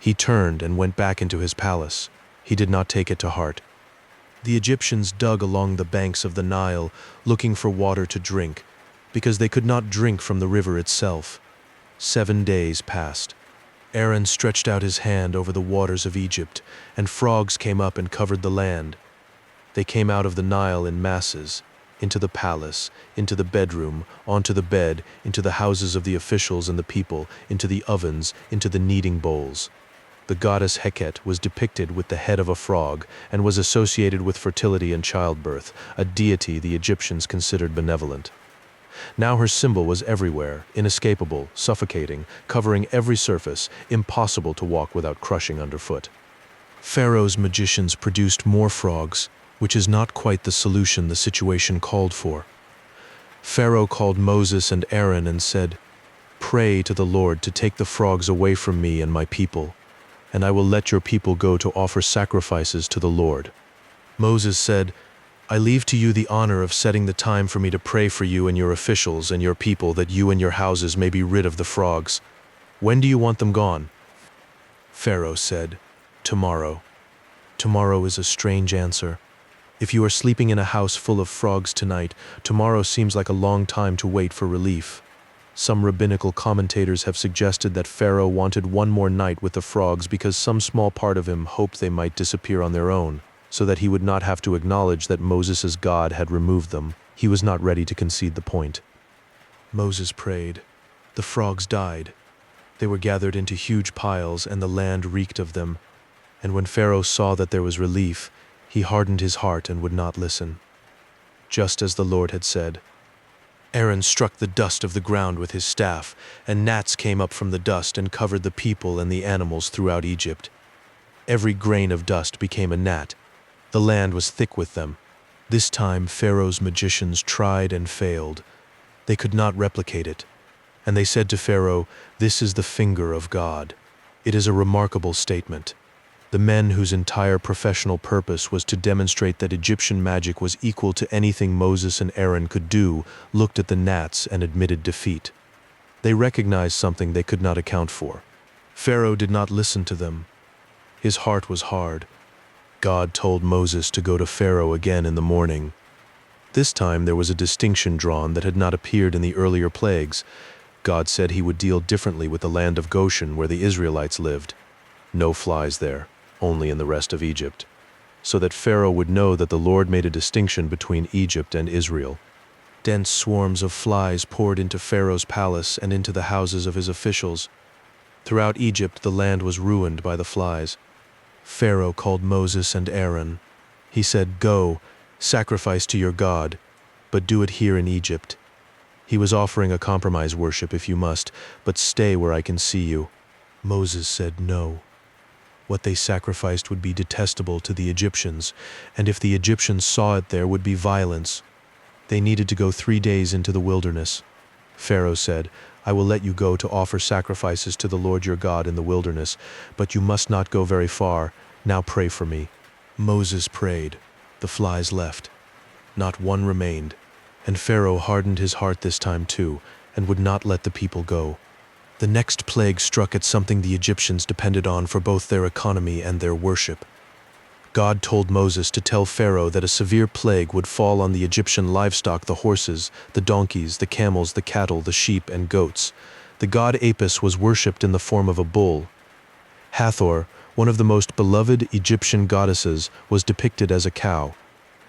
He turned and went back into his palace. He did not take it to heart. The Egyptians dug along the banks of the Nile, looking for water to drink, because they could not drink from the river itself. 7 days passed. Aaron stretched out his hand over the waters of Egypt, and frogs came up and covered the land. They came out of the Nile in masses, into the palace, into the bedroom, onto the bed, into the houses of the officials and the people, into the ovens, into the kneading bowls. The goddess Heket was depicted with the head of a frog and was associated with fertility and childbirth, a deity the Egyptians considered benevolent. Now her symbol was everywhere, inescapable, suffocating, covering every surface, impossible to walk without crushing underfoot. Pharaoh's magicians produced more frogs, which is not quite the solution the situation called for. Pharaoh called Moses and Aaron and said, "Pray to the Lord to take the frogs away from me and my people, and I will let your people go to offer sacrifices to the Lord." Moses said, I leave to you the honor of setting the time for me to pray for you and your officials and your people that you and your houses may be rid of the frogs. When do you want them gone?" Pharaoh said, "Tomorrow." Tomorrow is a strange answer. If you are sleeping in a house full of frogs tonight, tomorrow seems like a long time to wait for relief. Some rabbinical commentators have suggested that Pharaoh wanted one more night with the frogs because some small part of him hoped they might disappear on their own, so that he would not have to acknowledge that Moses' God had removed them. He was not ready to concede the point. Moses prayed. The frogs died. They were gathered into huge piles, and the land reeked of them. And when Pharaoh saw that there was relief, he hardened his heart and would not listen. Just as the Lord had said, Aaron struck the dust of the ground with his staff, and gnats came up from the dust and covered the people and the animals throughout Egypt. Every grain of dust became a gnat. The land was thick with them. This time Pharaoh's magicians tried and failed. They could not replicate it. And they said to Pharaoh, "This is the finger of God." It is a remarkable statement. The men whose entire professional purpose was to demonstrate that Egyptian magic was equal to anything Moses and Aaron could do looked at the gnats and admitted defeat. They recognized something they could not account for. Pharaoh did not listen to them. His heart was hard. God told Moses to go to Pharaoh again in the morning. This time there was a distinction drawn that had not appeared in the earlier plagues. God said he would deal differently with the land of Goshen where the Israelites lived. No flies there, only in the rest of Egypt, so that Pharaoh would know that the Lord made a distinction between Egypt and Israel. Dense swarms of flies poured into Pharaoh's palace and into the houses of his officials. Throughout Egypt the land was ruined by the flies. Pharaoh called Moses and Aaron. He said, "Go, sacrifice to your God, but do it here in Egypt." He was offering a compromise worship if you must, but stay where I can see you. Moses said no. What they sacrificed would be detestable to the Egyptians, and if the Egyptians saw it there would be violence. They needed to go 3 days into the wilderness. Pharaoh said, "I will let you go to offer sacrifices to the Lord your God in the wilderness, but you must not go very far. Now pray for me." Moses prayed. The flies left. Not one remained, and Pharaoh hardened his heart this time too, and would not let the people go. The next plague struck at something the Egyptians depended on for both their economy and their worship. God told Moses to tell Pharaoh that a severe plague would fall on the Egyptian livestock, the horses, the donkeys, the camels, the cattle, the sheep, and goats. The god Apis was worshipped in the form of a bull. Hathor, one of the most beloved Egyptian goddesses, was depicted as a cow.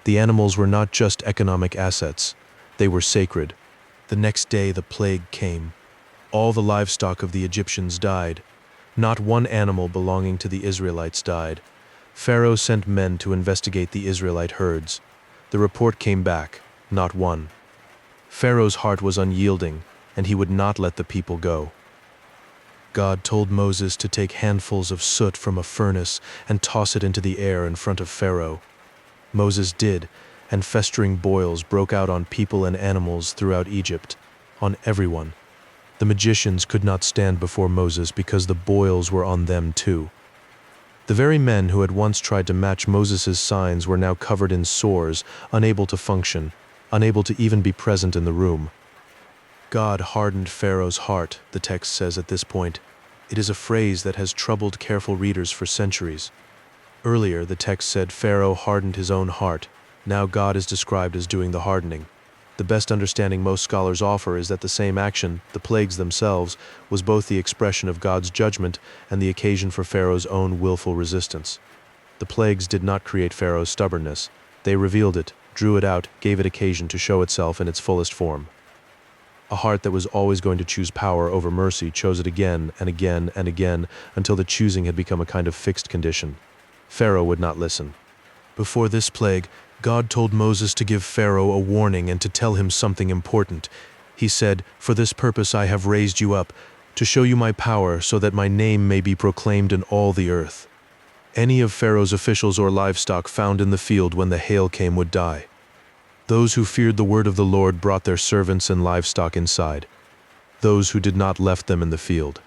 The animals were not just economic assets. They were sacred. The next day the plague came. All the livestock of the Egyptians died. Not one animal belonging to the Israelites died. Pharaoh sent men to investigate the Israelite herds. The report came back, not one. Pharaoh's heart was unyielding, and he would not let the people go. God told Moses to take handfuls of soot from a furnace and toss it into the air in front of Pharaoh. Moses did, and festering boils broke out on people and animals throughout Egypt, on everyone. The magicians could not stand before Moses because the boils were on them too. The very men who had once tried to match Moses' signs were now covered in sores, unable to function, unable to even be present in the room. God hardened Pharaoh's heart, the text says at this point. It is a phrase that has troubled careful readers for centuries. Earlier, the text said Pharaoh hardened his own heart. Now God is described as doing the hardening. The best understanding most scholars offer is that the same action, the plagues themselves, was both the expression of God's judgment and the occasion for Pharaoh's own willful resistance. The plagues did not create Pharaoh's stubbornness. They revealed it, drew it out, gave it occasion to show itself in its fullest form. A heart that was always going to choose power over mercy chose it again and again and again until the choosing had become a kind of fixed condition. Pharaoh would not listen. Before this plague, God told Moses to give Pharaoh a warning and to tell him something important. He said, "For this purpose I have raised you up, to show you my power so that my name may be proclaimed in all the earth." Any of Pharaoh's officials or livestock found in the field when the hail came would die. Those who feared the word of the Lord brought their servants and livestock inside. Those who did not left them in the field.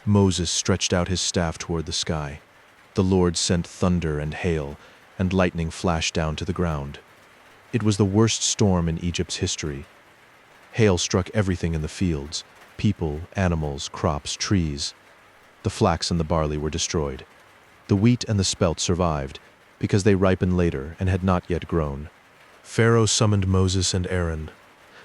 Moses stretched out his staff toward the sky. The Lord sent thunder and hail, and lightning flashed down to the ground. It was the worst storm in Egypt's history. Hail struck everything in the fields: people, animals, crops, trees. The flax and the barley were destroyed. The wheat and the spelt survived, because they ripened later and had not yet grown. Pharaoh summoned Moses and Aaron.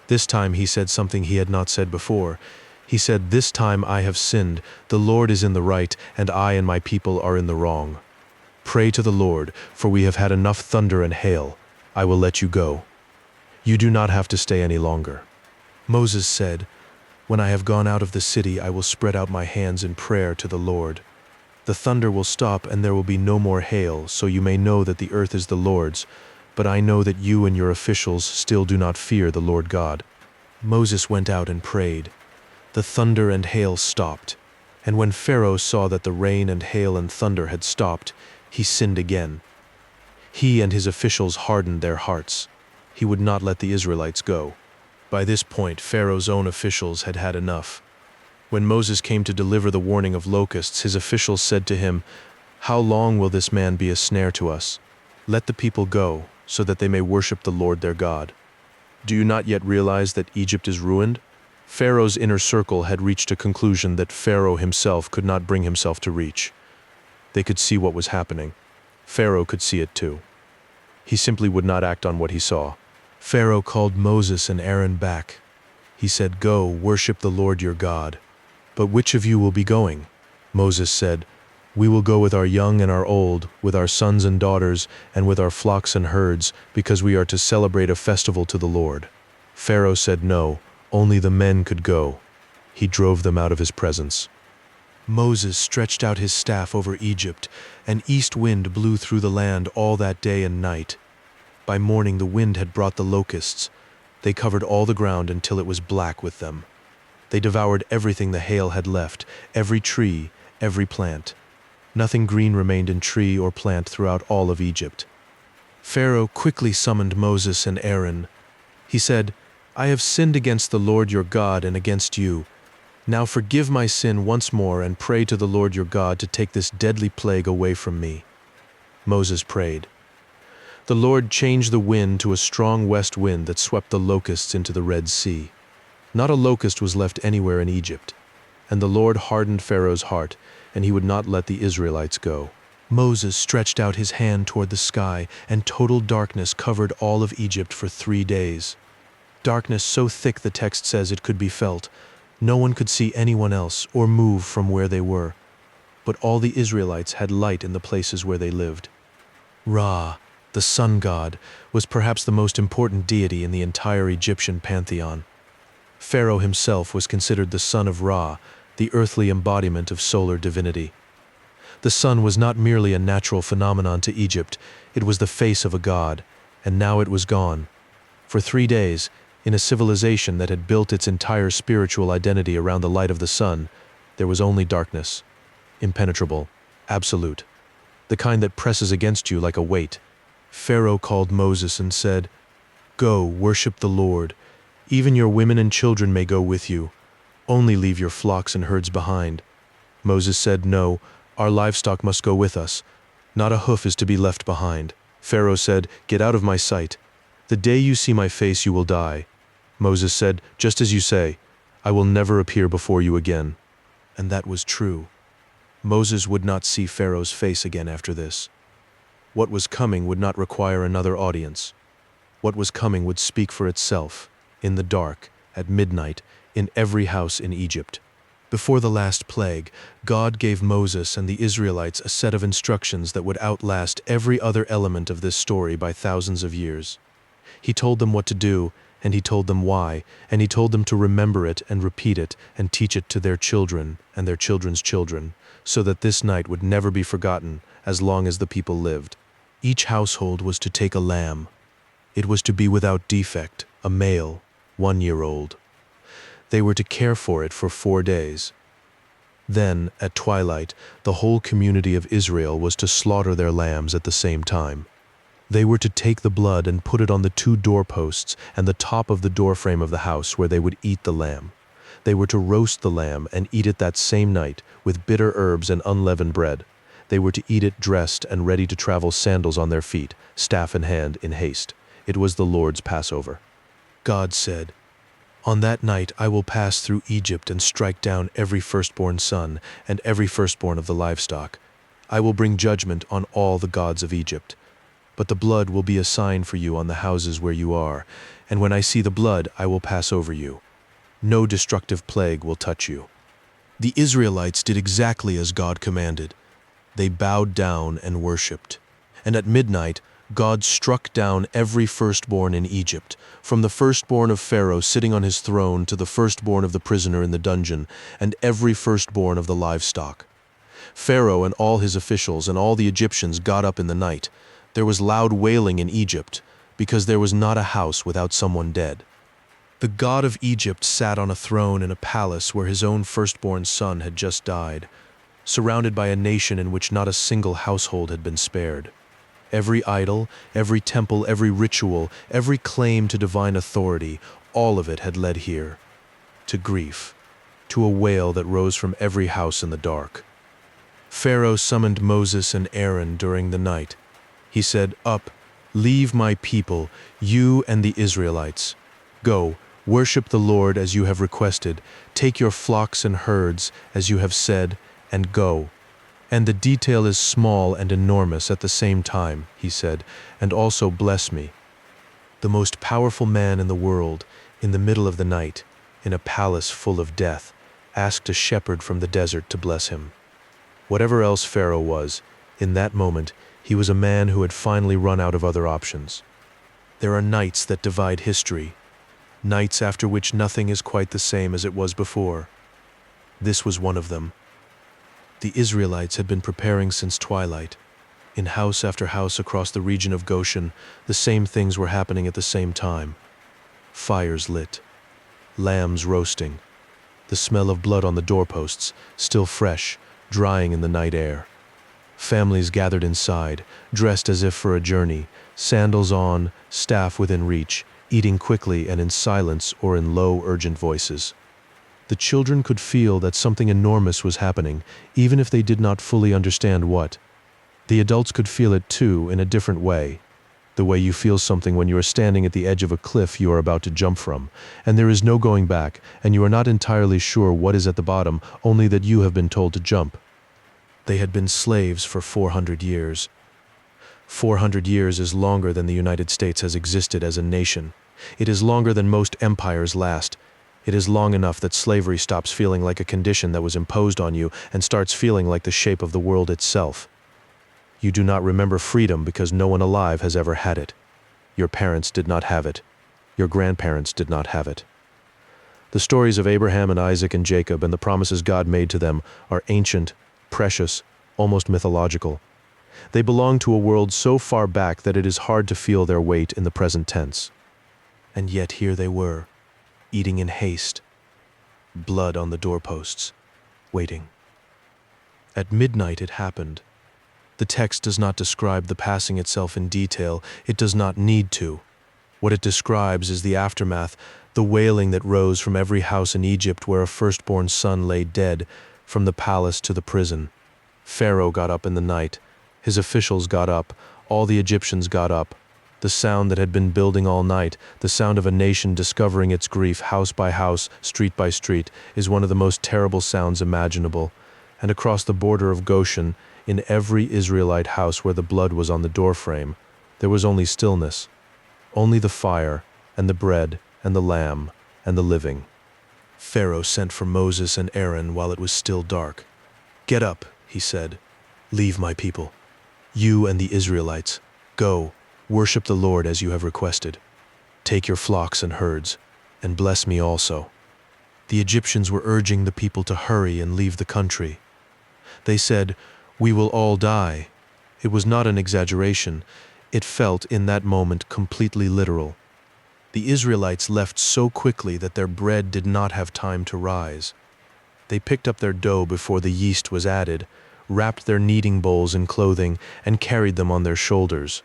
This time he said something he had not said before. He said, "This time I have sinned. The Lord is in the right, and I and my people are in the wrong. Pray to the Lord, for we have had enough thunder and hail. I will let you go. You do not have to stay any longer." Moses said, "When I have gone out of the city, I will spread out my hands in prayer to the Lord. The thunder will stop and there will be no more hail, so you may know that the earth is the Lord's, but I know that you and your officials still do not fear the Lord God." Moses went out and prayed. The thunder and hail stopped, and when Pharaoh saw that the rain and hail and thunder had stopped, he sinned again. He and his officials hardened their hearts. He would not let the Israelites go. By this point, Pharaoh's own officials had had enough. When Moses came to deliver the warning of locusts, his officials said to him, "How long will this man be a snare to us? Let the people go, so that they may worship the Lord their God. Do you not yet realize that Egypt is ruined?" Pharaoh's inner circle had reached a conclusion that Pharaoh himself could not bring himself to reach. They could see what was happening. Pharaoh could see it too. He simply would not act on what he saw. Pharaoh called Moses and Aaron back. He said, "Go, worship the Lord your God. But which of you will be going?" Moses said, "We will go with our young and our old, with our sons and daughters, and with our flocks and herds, because we are to celebrate a festival to the Lord." Pharaoh said no, only the men could go. He drove them out of his presence. Moses stretched out his staff over Egypt. An east wind blew through the land all that day and night. By morning the wind had brought the locusts. They covered all the ground until it was black with them. They devoured everything the hail had left, every tree, every plant. Nothing green remained in tree or plant throughout all of Egypt. Pharaoh quickly summoned Moses and Aaron. He said, "I have sinned against the Lord your God and against you. Now forgive my sin once more and pray to the Lord your God to take this deadly plague away from me." Moses prayed. The Lord changed the wind to a strong west wind that swept the locusts into the Red Sea. Not a locust was left anywhere in Egypt, and the Lord hardened Pharaoh's heart, and he would not let the Israelites go. Moses stretched out his hand toward the sky, and total darkness covered all of Egypt for 3 days. Darkness so thick the text says it could be felt. No one could see anyone else or move from where they were. But all the Israelites had light in the places where they lived. Ra, the sun god, was perhaps the most important deity in the entire Egyptian pantheon. Pharaoh himself was considered the son of Ra, the earthly embodiment of solar divinity. The sun was not merely a natural phenomenon to Egypt, it was the face of a god, and now it was gone. For 3 days, in a civilization that had built its entire spiritual identity around the light of the sun, there was only darkness. Impenetrable, absolute. The kind that presses against you like a weight. Pharaoh called Moses and said, "Go, worship the Lord. Even your women and children may go with you. Only leave your flocks and herds behind." Moses said, "No, our livestock must go with us. Not a hoof is to be left behind." Pharaoh said, "Get out of my sight. The day you see my face, you will die." Moses said, "Just as you say, I will never appear before you again." And that was true. Moses would not see Pharaoh's face again after this. What was coming would not require another audience. What was coming would speak for itself, in the dark, at midnight, in every house in Egypt. Before the last plague, God gave Moses and the Israelites a set of instructions that would outlast every other element of this story by thousands of years. He told them what to do, and he told them why, and he told them to remember it and repeat it and teach it to their children and their children's children, so that this night would never be forgotten as long as the people lived. Each household was to take a lamb. It was to be without defect, a male, 1-year-old. They were to care for it for 4 days. Then, at twilight, the whole community of Israel was to slaughter their lambs at the same time. They were to take the blood and put it on the 2 doorposts and the top of the doorframe of the house where they would eat the lamb. They were to roast the lamb and eat it that same night with bitter herbs and unleavened bread. They were to eat it dressed and ready to travel, sandals on their feet, staff in hand, in haste. It was the Lord's Passover. God said, "On that night I will pass through Egypt and strike down every firstborn son and every firstborn of the livestock. I will bring judgment on all the gods of Egypt. But the blood will be a sign for you on the houses where you are, and when I see the blood, I will pass over you. No destructive plague will touch you." The Israelites did exactly as God commanded. They bowed down and worshipped. And at midnight, God struck down every firstborn in Egypt, from the firstborn of Pharaoh sitting on his throne to the firstborn of the prisoner in the dungeon, and every firstborn of the livestock. Pharaoh and all his officials and all the Egyptians got up in the night. There was loud wailing in Egypt, because there was not a house without someone dead. The god of Egypt sat on a throne in a palace where his own firstborn son had just died, surrounded by a nation in which not a single household had been spared. Every idol, every temple, every ritual, every claim to divine authority, all of it had led here, to grief, to a wail that rose from every house in the dark. Pharaoh summoned Moses and Aaron during the night. He said, "Up, leave my people, you and the Israelites. Go, worship the Lord as you have requested, take your flocks and herds as you have said, and go." And the detail is small and enormous at the same time, he said, "and also bless me." The most powerful man in the world, in the middle of the night, in a palace full of death, asked a shepherd from the desert to bless him. Whatever else Pharaoh was, in that moment, he was a man who had finally run out of other options. There are nights that divide history, nights after which nothing is quite the same as it was before. This was one of them. The Israelites had been preparing since twilight. In house after house across the region of Goshen, the same things were happening at the same time. Fires lit, lambs roasting, the smell of blood on the doorposts, still fresh, drying in the night air. Families gathered inside, dressed as if for a journey, sandals on, staff within reach, eating quickly and in silence or in low, urgent voices. The children could feel that something enormous was happening, even if they did not fully understand what. The adults could feel it too, in a different way. The way you feel something when you are standing at the edge of a cliff you are about to jump from, and there is no going back, and you are not entirely sure what is at the bottom, only that you have been told to jump. They had been slaves for 400 years. 400 years is longer than the United States has existed as a nation. It is longer than most empires last. It is long enough that slavery stops feeling like a condition that was imposed on you and starts feeling like the shape of the world itself. You do not remember freedom because no one alive has ever had it. Your parents did not have it. Your grandparents did not have it. The stories of Abraham and Isaac and Jacob and the promises God made to them are ancient, precious, almost mythological. They belong to a world so far back that it is hard to feel their weight in the present tense. And yet here they were, eating in haste, blood on the doorposts, waiting. At midnight it happened. The text does not describe the passing itself in detail. It does not need to. What it describes is the aftermath, the wailing that rose from every house in Egypt where a firstborn son lay dead, from the palace to the prison. Pharaoh got up in the night. His officials got up. All the Egyptians got up. The sound that had been building all night, the sound of a nation discovering its grief house by house, street by street, is one of the most terrible sounds imaginable. And across the border of Goshen, in every Israelite house where the blood was on the doorframe, there was only stillness, only the fire, and the bread, and the lamb, and the living. Pharaoh sent for Moses and Aaron while it was still dark. "Get up," he said. "Leave my people. You and the Israelites. Go, worship the Lord as you have requested. Take your flocks and herds, and bless me also." The Egyptians were urging the people to hurry and leave the country. They said, "We will all die." It was not an exaggeration. It felt, in that moment, completely literal. The Israelites left so quickly that their bread did not have time to rise. They picked up their dough before the yeast was added, wrapped their kneading bowls in clothing, and carried them on their shoulders.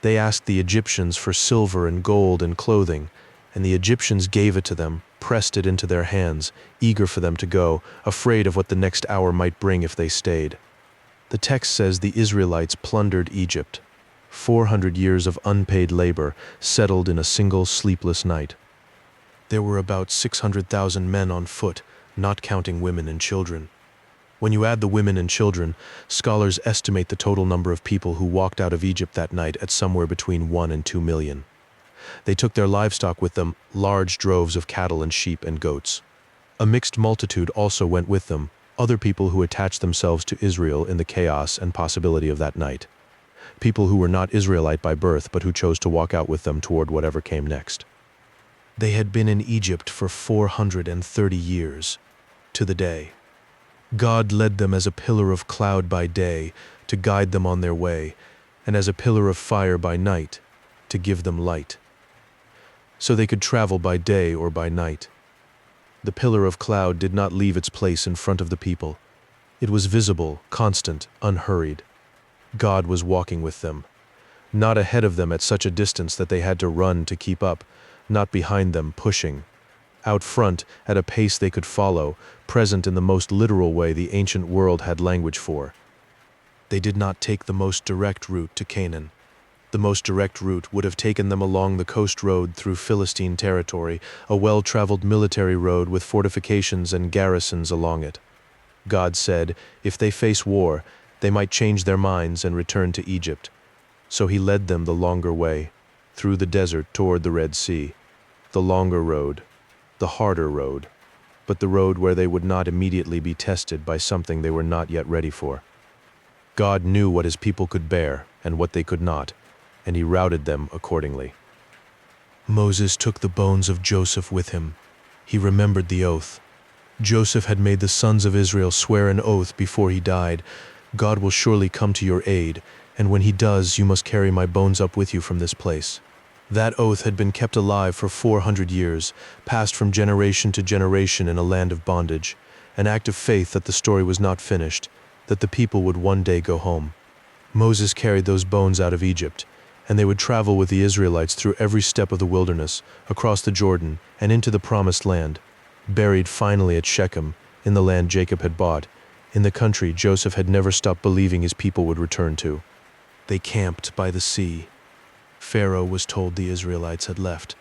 They asked the Egyptians for silver and gold and clothing, and the Egyptians gave it to them, pressed it into their hands, eager for them to go, afraid of what the next hour might bring if they stayed. The text says the Israelites plundered Egypt. 400 years of unpaid labor settled in a single sleepless night. There were about 600,000 men on foot, not counting women and children. When you add the women and children, scholars estimate the total number of people who walked out of Egypt that night at somewhere between 1 and 2 million. They took their livestock with them, large droves of cattle and sheep and goats. A mixed multitude also went with them, other people who attached themselves to Israel in the chaos and possibility of that night. People who were not Israelite by birth but who chose to walk out with them toward whatever came next. They had been in Egypt for 430 years, to the day. God led them as a pillar of cloud by day to guide them on their way, and as a pillar of fire by night to give them light. So they could travel by day or by night. The pillar of cloud did not leave its place in front of the people. It was visible, constant, unhurried. God was walking with them, not ahead of them at such a distance that they had to run to keep up, not behind them, pushing. Out front, at a pace they could follow, present in the most literal way the ancient world had language for. They did not take the most direct route to Canaan. The most direct route would have taken them along the coast road through Philistine territory, a well-traveled military road with fortifications and garrisons along it. God said, if they face war, they might change their minds and return to Egypt. So he led them the longer way, through the desert toward the Red Sea, the longer road, the harder road, but the road where they would not immediately be tested by something they were not yet ready for. God knew what his people could bear and what they could not, and he routed them accordingly. Moses took the bones of Joseph with him. He remembered the oath. Joseph had made the sons of Israel swear an oath before he died. God will surely come to your aid, and when he does, you must carry my bones up with you from this place. That oath had been kept alive for 400 years, passed from generation to generation in a land of bondage, an act of faith that the story was not finished, that the people would one day go home. Moses carried those bones out of Egypt, and they would travel with the Israelites through every step of the wilderness, across the Jordan, and into the promised land, buried finally at Shechem, in the land Jacob had bought, in the country Joseph had never stopped believing his people would return to. They camped by the sea. Pharaoh was told the Israelites had left.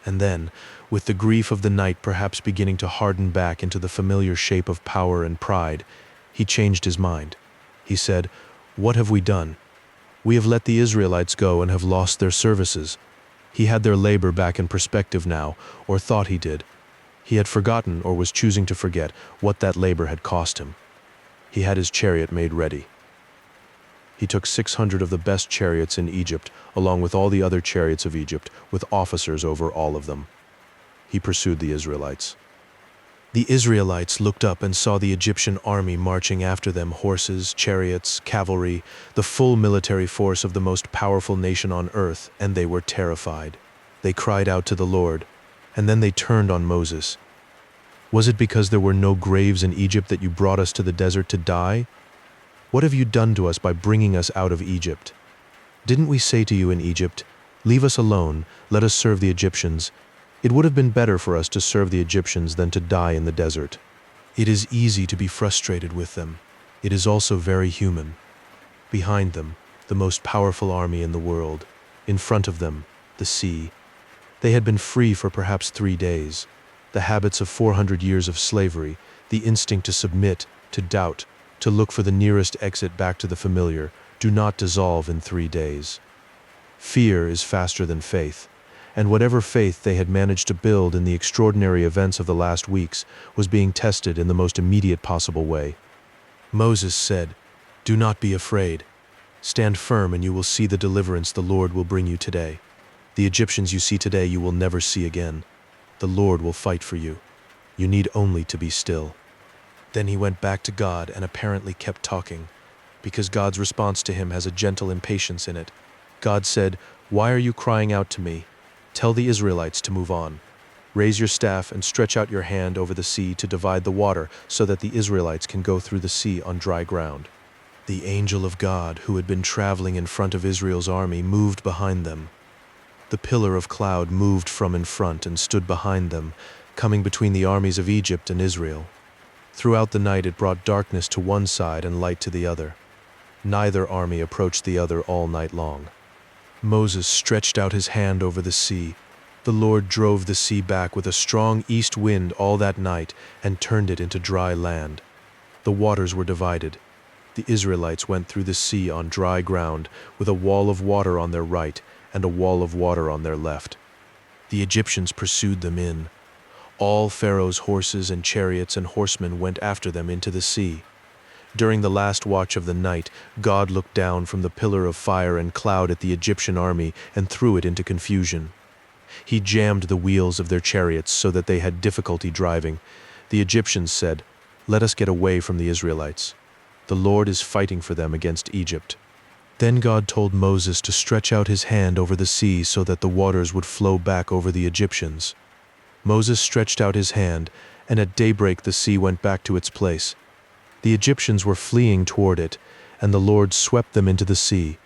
And then, with the grief of the night perhaps beginning to harden back into the familiar shape of power and pride, he changed his mind. He said, "What have we done? We have let the Israelites go and have lost their services." He had their labor back in perspective now, or thought he did. He had forgotten, or was choosing to forget, what that labor had cost him. He had his chariot made ready. He took 600 of the best chariots in Egypt, along with all the other chariots of Egypt, with officers over all of them. He pursued the Israelites. The Israelites looked up and saw the Egyptian army marching after them, horses, chariots, cavalry, the full military force of the most powerful nation on earth, and they were terrified. They cried out to the Lord, and then they turned on Moses. "Was it because there were no graves in Egypt that you brought us to the desert to die? What have you done to us by bringing us out of Egypt? Didn't we say to you in Egypt, 'Leave us alone, let us serve the Egyptians'? It would have been better for us to serve the Egyptians than to die in the desert." It is easy to be frustrated with them. It is also very human. Behind them, the most powerful army in the world. In front of them, the sea. They had been free for perhaps 3 days. The habits of 400 years of slavery, the instinct to submit, to doubt, to look for the nearest exit back to the familiar, do not dissolve in 3 days. Fear is faster than faith, and whatever faith they had managed to build in the extraordinary events of the last weeks was being tested in the most immediate possible way. Moses said, "Do not be afraid. Stand firm and you will see the deliverance the Lord will bring you today. The Egyptians you see today you will never see again. The Lord will fight for you. You need only to be still." Then he went back to God and apparently kept talking, because God's response to him has a gentle impatience in it. God said, "Why are you crying out to me? Tell the Israelites to move on. Raise your staff and stretch out your hand over the sea to divide the water so that the Israelites can go through the sea on dry ground." The angel of God, who had been traveling in front of Israel's army, moved behind them. The pillar of cloud moved from in front and stood behind them, coming between the armies of Egypt and Israel. Throughout the night it brought darkness to one side and light to the other. Neither army approached the other all night long. Moses stretched out his hand over the sea. The Lord drove the sea back with a strong east wind all that night and turned it into dry land. The waters were divided. The Israelites went through the sea on dry ground, with a wall of water on their right and a wall of water on their left. The Egyptians pursued them in. All Pharaoh's horses and chariots and horsemen went after them into the sea. During the last watch of the night, God looked down from the pillar of fire and cloud at the Egyptian army and threw it into confusion. He jammed the wheels of their chariots so that they had difficulty driving. The Egyptians said, "Let us get away from the Israelites. The Lord is fighting for them against Egypt." Then God told Moses to stretch out his hand over the sea so that the waters would flow back over the Egyptians. Moses stretched out his hand, and at daybreak the sea went back to its place. The Egyptians were fleeing toward it, and the Lord swept them into the sea.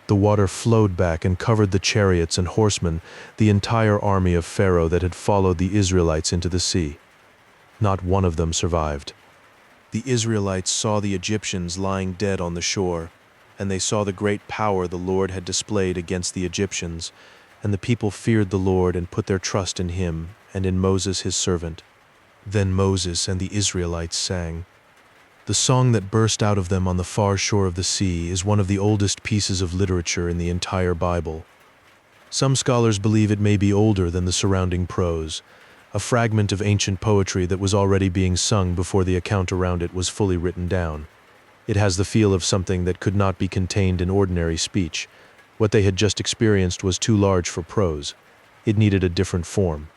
The water flowed back and covered the chariots and horsemen, the entire army of Pharaoh that had followed the Israelites into the sea. Not one of them survived. The Israelites saw the Egyptians lying dead on the shore, and they saw the great power the Lord had displayed against the Egyptians, and the people feared the Lord and put their trust in him and in Moses his servant. Then Moses and the Israelites sang. The song that burst out of them on the far shore of the sea is one of the oldest pieces of literature in the entire Bible. Some scholars believe it may be older than the surrounding prose, a fragment of ancient poetry that was already being sung before the account around it was fully written down. It has the feel of something that could not be contained in ordinary speech. What they had just experienced was too large for prose. It needed a different form.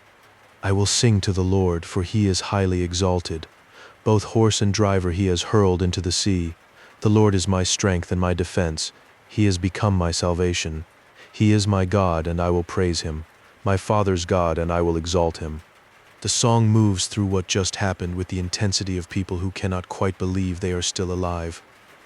I will sing to the Lord, for he is highly exalted. Both horse and driver he has hurled into the sea. The Lord is my strength and my defense. He has become my salvation. He is my God, and I will praise him, my Father's God, and I will exalt him. The song moves through what just happened with the intensity of people who cannot quite believe they are still alive.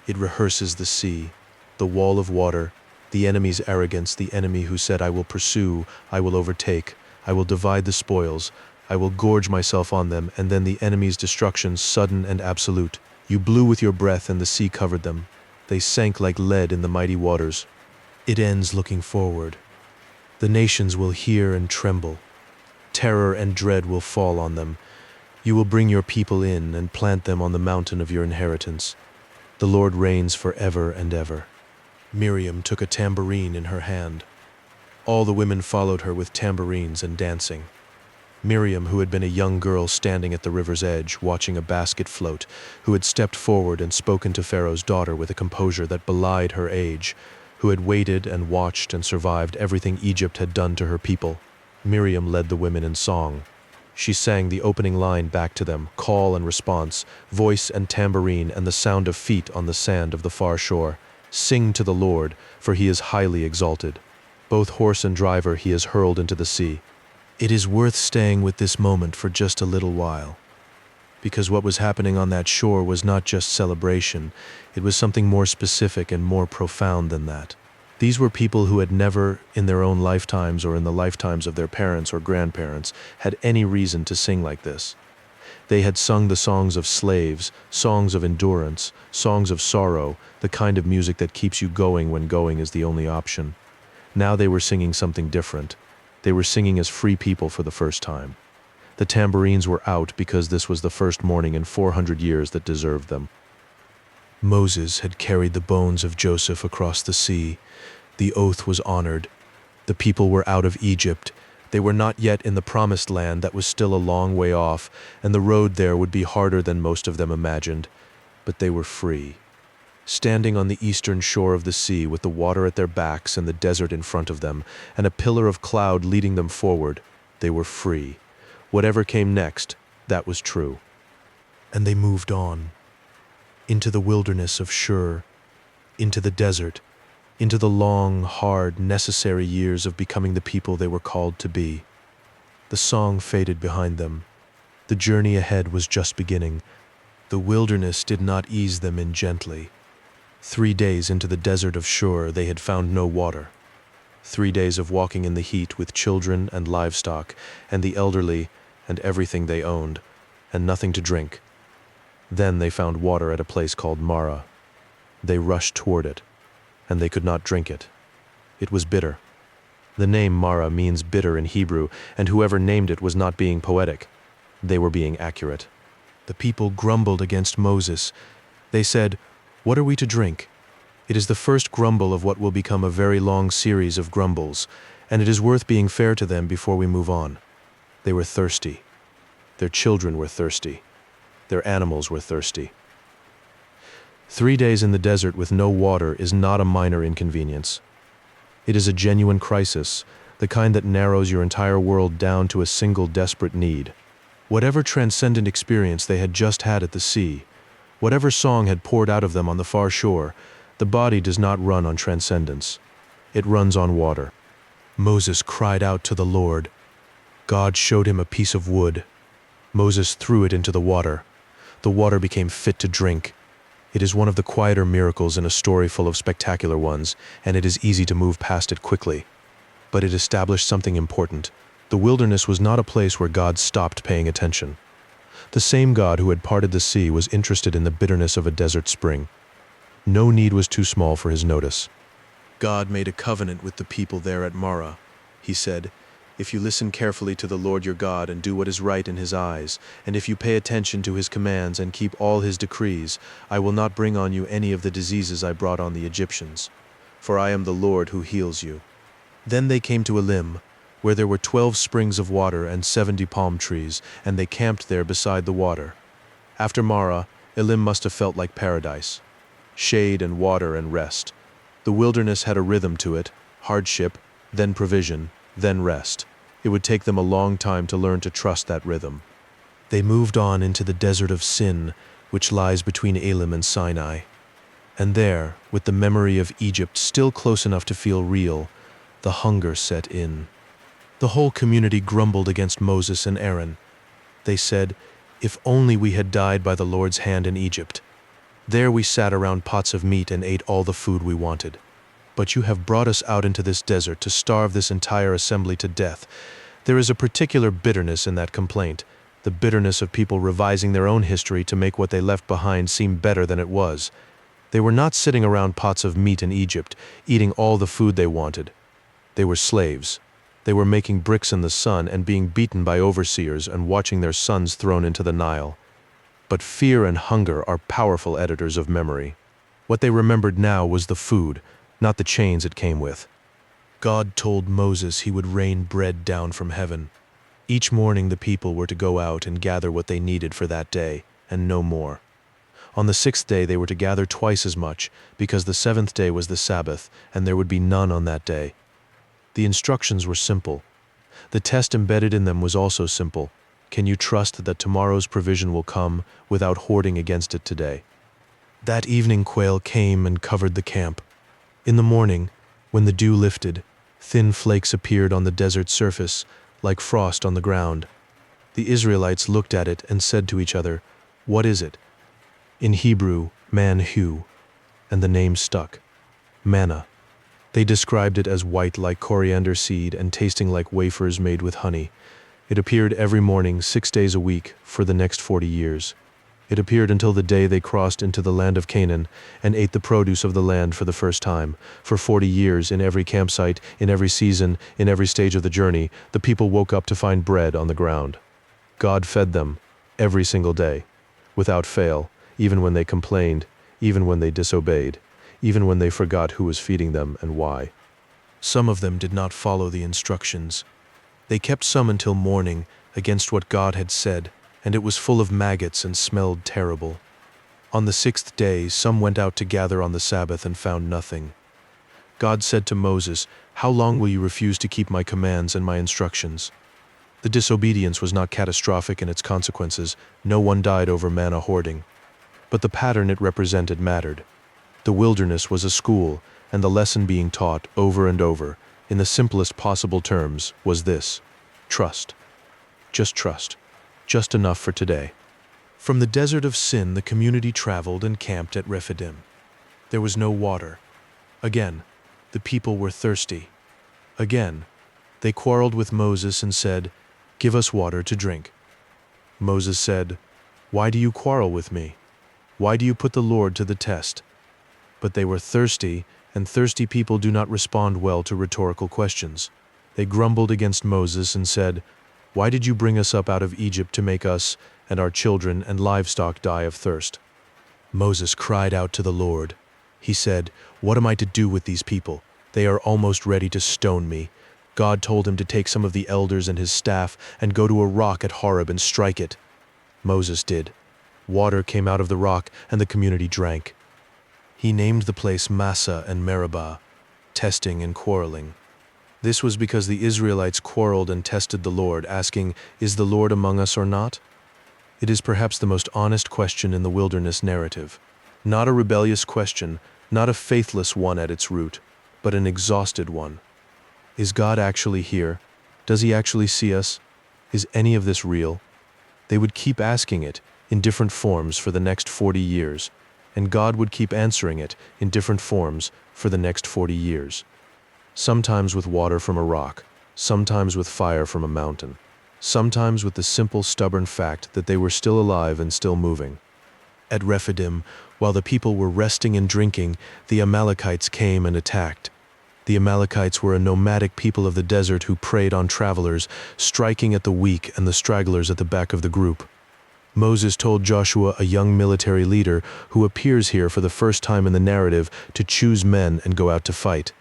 It rehearses the sea, the wall of water, the enemy's arrogance, the enemy who said, "I will pursue, I will overtake, I will divide the spoils, I will gorge myself on them," and then the enemy's destruction, sudden and absolute. You blew with your breath and the sea covered them. They sank like lead in the mighty waters. It ends looking forward. The nations will hear and tremble. Terror and dread will fall on them. You will bring your people in and plant them on the mountain of your inheritance. The Lord reigns forever and ever. Miriam took a tambourine in her hand. All the women followed her with tambourines and dancing. Miriam, who had been a young girl standing at the river's edge, watching a basket float, who had stepped forward and spoken to Pharaoh's daughter with a composure that belied her age, who had waited and watched and survived everything Egypt had done to her people. Miriam led the women in song. She sang the opening line back to them, call and response, voice and tambourine and the sound of feet on the sand of the far shore. Sing to the Lord, for he is highly exalted. Both horse and driver he has hurled into the sea. It is worth staying with this moment for just a little while, because what was happening on that shore was not just celebration, it was something more specific and more profound than that. These were people who had never, in their own lifetimes or in the lifetimes of their parents or grandparents, had any reason to sing like this. They had sung the songs of slaves, songs of endurance, songs of sorrow, the kind of music that keeps you going when going is the only option. Now they were singing something different. They were singing as free people for the first time. The tambourines were out because this was the first morning in 400 years that deserved them. Moses had carried the bones of Joseph across the sea. The oath was honored. The people were out of Egypt. They were not yet in the promised land that was still a long way off, and the road there would be harder than most of them imagined. But they were free. Standing on the eastern shore of the sea with the water at their backs and the desert in front of them, and a pillar of cloud leading them forward, they were free. Whatever came next, that was true. And they moved on. Into the wilderness of Shur, into the desert, into the long, hard, necessary years of becoming the people they were called to be. The song faded behind them. The journey ahead was just beginning. The wilderness did not ease them in gently. 3 days into the desert of Shur, they had found no water. 3 days of walking in the heat with children and livestock, and the elderly, and everything they owned, and nothing to drink. Then they found water at a place called Marah. They rushed toward it, and they could not drink it. It was bitter. The name Mara means bitter in Hebrew, and whoever named it was not being poetic. They were being accurate. The people grumbled against Moses. They said, "What are we to drink?" It is the first grumble of what will become a very long series of grumbles, and it is worth being fair to them before we move on. They were thirsty. Their children were thirsty. Their animals were thirsty. 3 days in the desert with no water is not a minor inconvenience. It is a genuine crisis, the kind that narrows your entire world down to a single desperate need. Whatever transcendent experience they had just had at the sea, whatever song had poured out of them on the far shore, the body does not run on transcendence. It runs on water. Moses cried out to the Lord. God showed him a piece of wood. Moses threw it into the water. The water became fit to drink. It is one of the quieter miracles in a story full of spectacular ones, and it is easy to move past it quickly. But it established something important. The wilderness was not a place where God stopped paying attention. The same God who had parted the sea was interested in the bitterness of a desert spring. No need was too small for his notice. God made a covenant with the people there at Marah. He said, "If you listen carefully to the Lord your God and do what is right in his eyes, and if you pay attention to his commands and keep all his decrees, I will not bring on you any of the diseases I brought on the Egyptians. For I am the Lord who heals you." Then they came to Elim, where there were 12 springs of water and 70 palm trees, and they camped there beside the water. After Marah, Elim must have felt like paradise. Shade and water and rest. The wilderness had a rhythm to it, hardship, then provision, then rest. It would take them a long time to learn to trust that rhythm. They moved on into the desert of Sin, which lies between Elim and Sinai. And there, with the memory of Egypt still close enough to feel real, the hunger set in. The whole community grumbled against Moses and Aaron. They said, "If only we had died by the Lord's hand in Egypt. There we sat around pots of meat and ate all the food we wanted. But you have brought us out into this desert to starve this entire assembly to death." There is a particular bitterness in that complaint, the bitterness of people revising their own history to make what they left behind seem better than it was. They were not sitting around pots of meat in Egypt, eating all the food they wanted. They were slaves. They were making bricks in the sun and being beaten by overseers and watching their sons thrown into the Nile. But fear and hunger are powerful editors of memory. What they remembered now was the food, not the chains it came with. God told Moses he would rain bread down from heaven. Each morning the people were to go out and gather what they needed for that day, and no more. On the 6th day they were to gather twice as much, because the 7th day was the Sabbath, and there would be none on that day. The instructions were simple. The test embedded in them was also simple. Can you trust that tomorrow's provision will come without hoarding against it today? That evening quail came and covered the camp. In the morning, when the dew lifted, thin flakes appeared on the desert surface, like frost on the ground. The Israelites looked at it and said to each other, "What is it?" In Hebrew, man-hu, and the name stuck. Manna. They described it as white like coriander seed and tasting like wafers made with honey. It appeared every morning, 6 days a week, for the next 40 years. It appeared until the day they crossed into the land of Canaan and ate the produce of the land for the first time. For 40 years, in every campsite, in every season, in every stage of the journey, the people woke up to find bread on the ground. God fed them, every single day, without fail, even when they complained, even when they disobeyed, even when they forgot who was feeding them and why. Some of them did not follow the instructions. They kept some until morning, against what God had said, and it was full of maggots and smelled terrible. On the 6th day, some went out to gather on the Sabbath and found nothing. God said to Moses, "How long will you refuse to keep my commands and my instructions?" The disobedience was not catastrophic in its consequences. No one died over manna hoarding. But the pattern it represented mattered. The wilderness was a school, and the lesson being taught over and over, in the simplest possible terms, was this: trust. Just trust. Just enough for today. From the desert of Sin, the community traveled and camped at Rephidim. There was no water. Again, the people were thirsty. Again, they quarreled with Moses and said, "Give us water to drink." Moses said, "Why do you quarrel with me? Why do you put the Lord to the test?" But they were thirsty, and thirsty people do not respond well to rhetorical questions. They grumbled against Moses and said, "Why did you bring us up out of Egypt to make us and our children and livestock die of thirst?" Moses cried out to the Lord. He said, "What am I to do with these people? They are almost ready to stone me." God told him to take some of the elders and his staff and go to a rock at Horeb and strike it. Moses did. Water came out of the rock and the community drank. He named the place Massah and Meribah, testing and quarreling. This was because the Israelites quarreled and tested the Lord, asking, "Is the Lord among us or not?" It is perhaps the most honest question in the wilderness narrative. Not a rebellious question, not a faithless one at its root, but an exhausted one. Is God actually here? Does he actually see us? Is any of this real? They would keep asking it in different forms for the next 40 years, and God would keep answering it in different forms for the next 40 years. Sometimes with water from a rock, sometimes with fire from a mountain, sometimes with the simple, stubborn fact that they were still alive and still moving. At Rephidim, while the people were resting and drinking, the Amalekites came and attacked. The Amalekites were a nomadic people of the desert who preyed on travelers, striking at the weak and the stragglers at the back of the group. Moses told Joshua, a young military leader who appears here for the first time in the narrative, to choose men and go out to fight.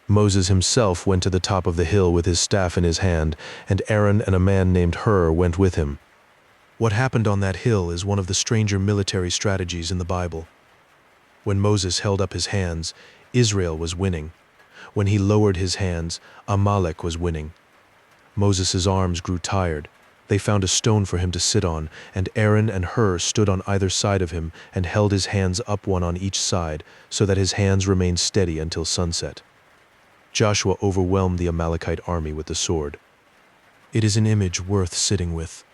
Moses himself went to the top of the hill with his staff in his hand, and Aaron and a man named Hur went with him. What happened on that hill is one of the stranger military strategies in the Bible. When Moses held up his hands, Israel was winning. When he lowered his hands, Amalek was winning. Moses' arms grew tired. They found a stone for him to sit on, and Aaron and Hur stood on either side of him and held his hands up one on each side, so that his hands remained steady until sunset. Joshua overwhelmed the Amalekite army with the sword. It is an image worth sitting with.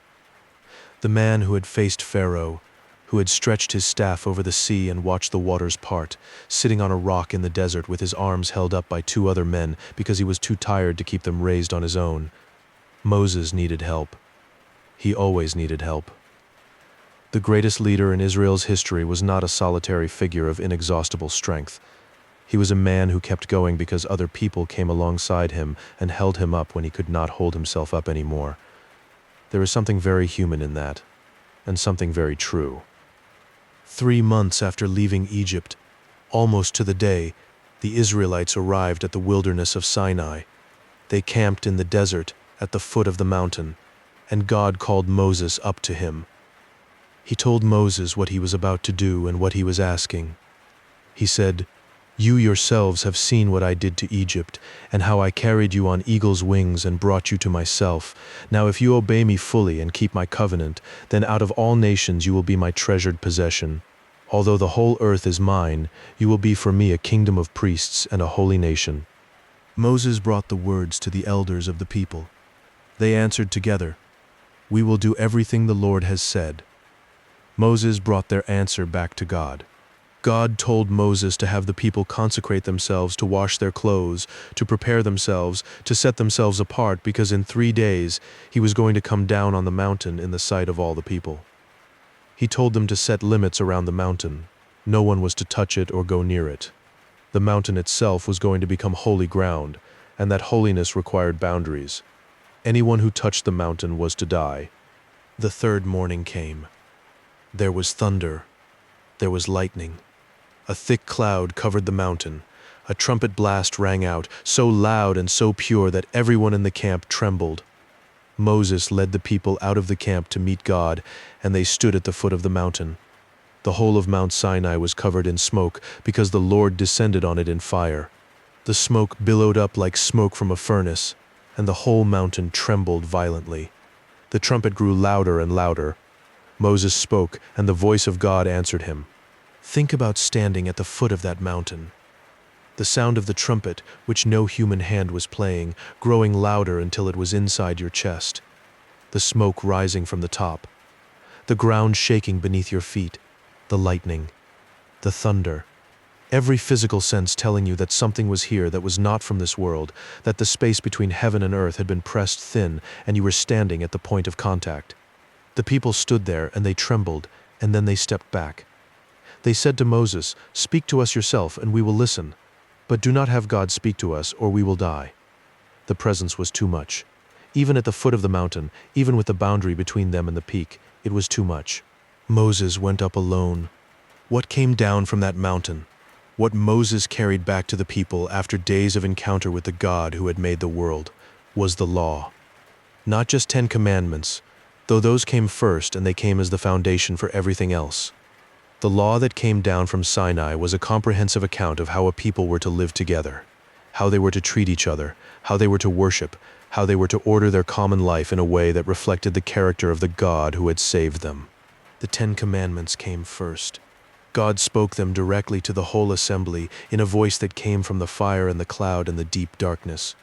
The man who had faced Pharaoh, who had stretched his staff over the sea and watched the waters part, sitting on a rock in the desert with his arms held up by two other men because he was too tired to keep them raised on his own. Moses needed help. He always needed help. The greatest leader in Israel's history was not a solitary figure of inexhaustible strength. He was a man who kept going because other people came alongside him and held him up when he could not hold himself up anymore. There is something very human in that, and something very true. 3 months after leaving Egypt, almost to the day, the Israelites arrived at the wilderness of Sinai. They camped in the desert at the foot of the mountain, and God called Moses up to him. He told Moses what he was about to do and what he was asking. He said, "You yourselves have seen what I did to Egypt, and how I carried you on eagle's wings and brought you to myself. Now if you obey me fully and keep my covenant, then out of all nations you will be my treasured possession. Although the whole earth is mine, you will be for me a kingdom of priests and a holy nation." Moses brought the words to the elders of the people. They answered together, "We will do everything the Lord has said." Moses brought their answer back to God. God told Moses to have the people consecrate themselves, to wash their clothes, to prepare themselves, to set themselves apart, because in 3 days he was going to come down on the mountain in the sight of all the people. He told them to set limits around the mountain. No one was to touch it or go near it. The mountain itself was going to become holy ground, and that holiness required boundaries. Anyone who touched the mountain was to die. The 3rd morning came. There was thunder. There was lightning. A thick cloud covered the mountain. A trumpet blast rang out, so loud and so pure that everyone in the camp trembled. Moses led the people out of the camp to meet God, and they stood at the foot of the mountain. The whole of Mount Sinai was covered in smoke, because the Lord descended on it in fire. The smoke billowed up like smoke from a furnace, and the whole mountain trembled violently. The trumpet grew louder and louder. Moses spoke, and the voice of God answered him. Think about standing at the foot of that mountain. The sound of the trumpet, which no human hand was playing, growing louder until it was inside your chest. The smoke rising from the top. The ground shaking beneath your feet. The lightning. The thunder. Every physical sense telling you that something was here that was not from this world, that the space between heaven and earth had been pressed thin, and you were standing at the point of contact. The people stood there, and they trembled, and then they stepped back. They said to Moses, "Speak to us yourself, and we will listen." But do not have God speak to us, or we will die." The presence was too much. Even at the foot of the mountain, even with the boundary between them and the peak, it was too much. Moses went up alone. What came down from that mountain? What Moses carried back to the people after days of encounter with the God who had made the world was the law. Not just 10 commandments, though those came first and they came as the foundation for everything else. The law that came down from Sinai was a comprehensive account of how a people were to live together, how they were to treat each other, how they were to worship, how they were to order their common life in a way that reflected the character of the God who had saved them. The 10 Commandments came first. God spoke them directly to the whole assembly in a voice that came from the fire and the cloud and the deep darkness.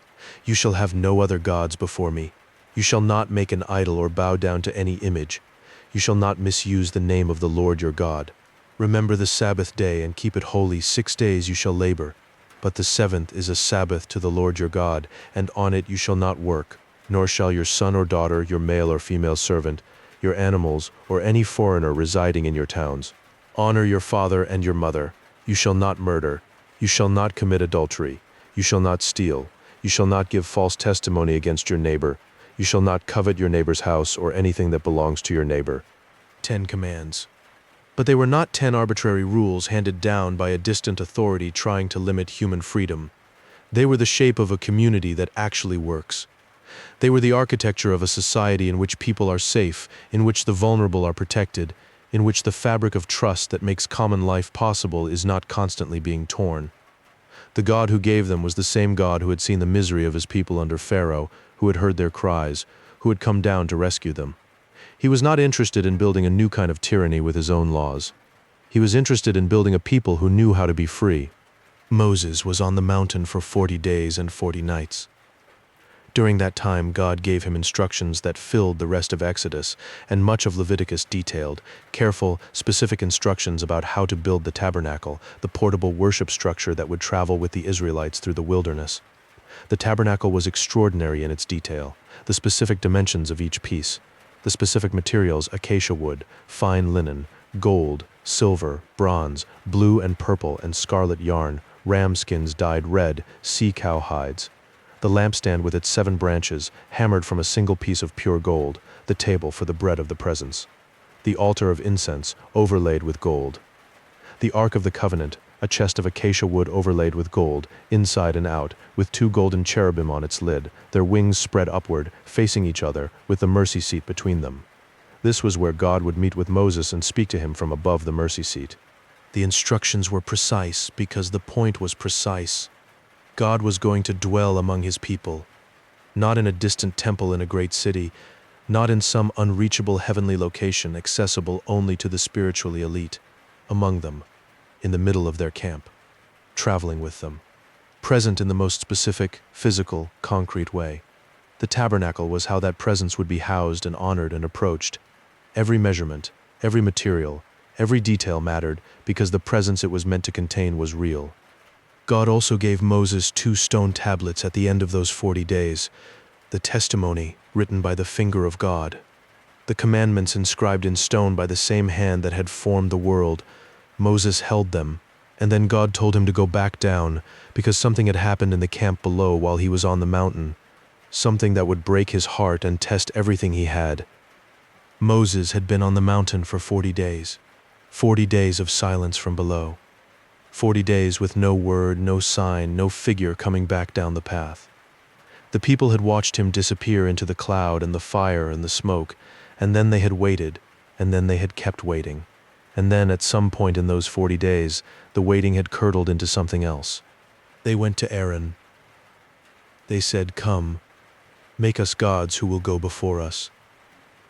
"You shall have no other gods before me. You shall not make an idol or bow down to any image. You shall not misuse the name of the Lord your God. Remember the Sabbath day and keep it holy. 6 days you shall labor, but the 7th is a Sabbath to the Lord your God, and on it you shall not work, nor shall your son or daughter, your male or female servant, your animals, or any foreigner residing in your towns. Honor your father and your mother. You shall not murder. You shall not commit adultery. You shall not steal. You shall not give false testimony against your neighbor. You shall not covet your neighbor's house or anything that belongs to your neighbor." 10 commands. But they were not 10 arbitrary rules handed down by a distant authority trying to limit human freedom. They were the shape of a community that actually works. They were the architecture of a society in which people are safe, in which the vulnerable are protected, in which the fabric of trust that makes common life possible is not constantly being torn. The God who gave them was the same God who had seen the misery of his people under Pharaoh, who had heard their cries, who had come down to rescue them. He was not interested in building a new kind of tyranny with his own laws. He was interested in building a people who knew how to be free. Moses was on the mountain for 40 days and 40 nights. During that time, God gave him instructions that filled the rest of Exodus, and much of Leviticus detailed, careful, specific instructions about how to build the tabernacle, the portable worship structure that would travel with the Israelites through the wilderness. The tabernacle was extraordinary in its detail, the specific dimensions of each piece, the specific materials: acacia wood, fine linen, gold, silver, bronze, blue and purple and scarlet yarn, ram skins dyed red, sea cow hides. The lampstand with its 7 branches, hammered from a single piece of pure gold, the table for the bread of the presence. The altar of incense, overlaid with gold. The Ark of the Covenant, a chest of acacia wood overlaid with gold, inside and out, with 2 golden cherubim on its lid, their wings spread upward, facing each other, with the mercy seat between them. This was where God would meet with Moses and speak to him from above the mercy seat. The instructions were precise because the point was precise. God was going to dwell among his people, not in a distant temple in a great city, not in some unreachable heavenly location accessible only to the spiritually elite, among them, in the middle of their camp, traveling with them, present in the most specific, physical, concrete way. The tabernacle was how that presence would be housed and honored and approached. Every measurement, every material, every detail mattered because the presence it was meant to contain was real. God also gave Moses 2 stone tablets at the end of those 40 days, the testimony written by the finger of God, the commandments inscribed in stone by the same hand that had formed the world. Moses held them, and then God told him to go back down because something had happened in the camp below while he was on the mountain, something that would break his heart and test everything he had. Moses had been on the mountain for 40 days, 40 days of silence from below. 40 days with no word, no sign, no figure coming back down the path. The people had watched him disappear into the cloud and the fire and the smoke, and then they had waited, and then they had kept waiting. And then at some point in those 40 days, the waiting had curdled into something else. They went to Aaron. They said, "Come, make us gods who will go before us.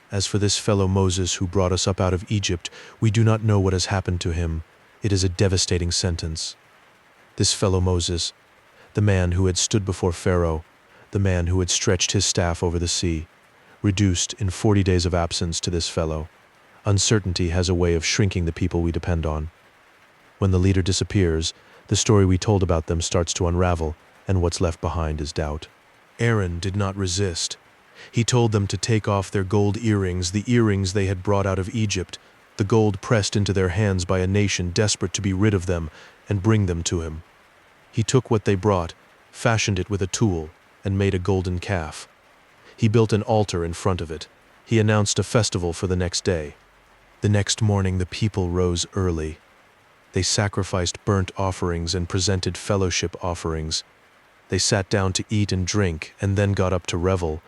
As for this fellow Moses who brought us up out of Egypt, we do not know what has happened to him. It is a devastating sentence. This fellow Moses, the man who had stood before Pharaoh, the man who had stretched his staff over the sea, reduced in 40 days of absence to this fellow. Uncertainty has a way of shrinking the people we depend on. When the leader disappears, the story we told about them starts to unravel, and what's left behind is doubt." Aaron did not resist. He told them to take off their gold earrings, the earrings they had brought out of Egypt, the gold pressed into their hands by a nation desperate to be rid of them, and bring them to him. He took what they brought, fashioned it with a tool, and made a golden calf. He built an altar in front of it. He announced a festival for the next day. The next morning the people rose early. They sacrificed burnt offerings and presented fellowship offerings. They sat down to eat and drink, and then got up to revel.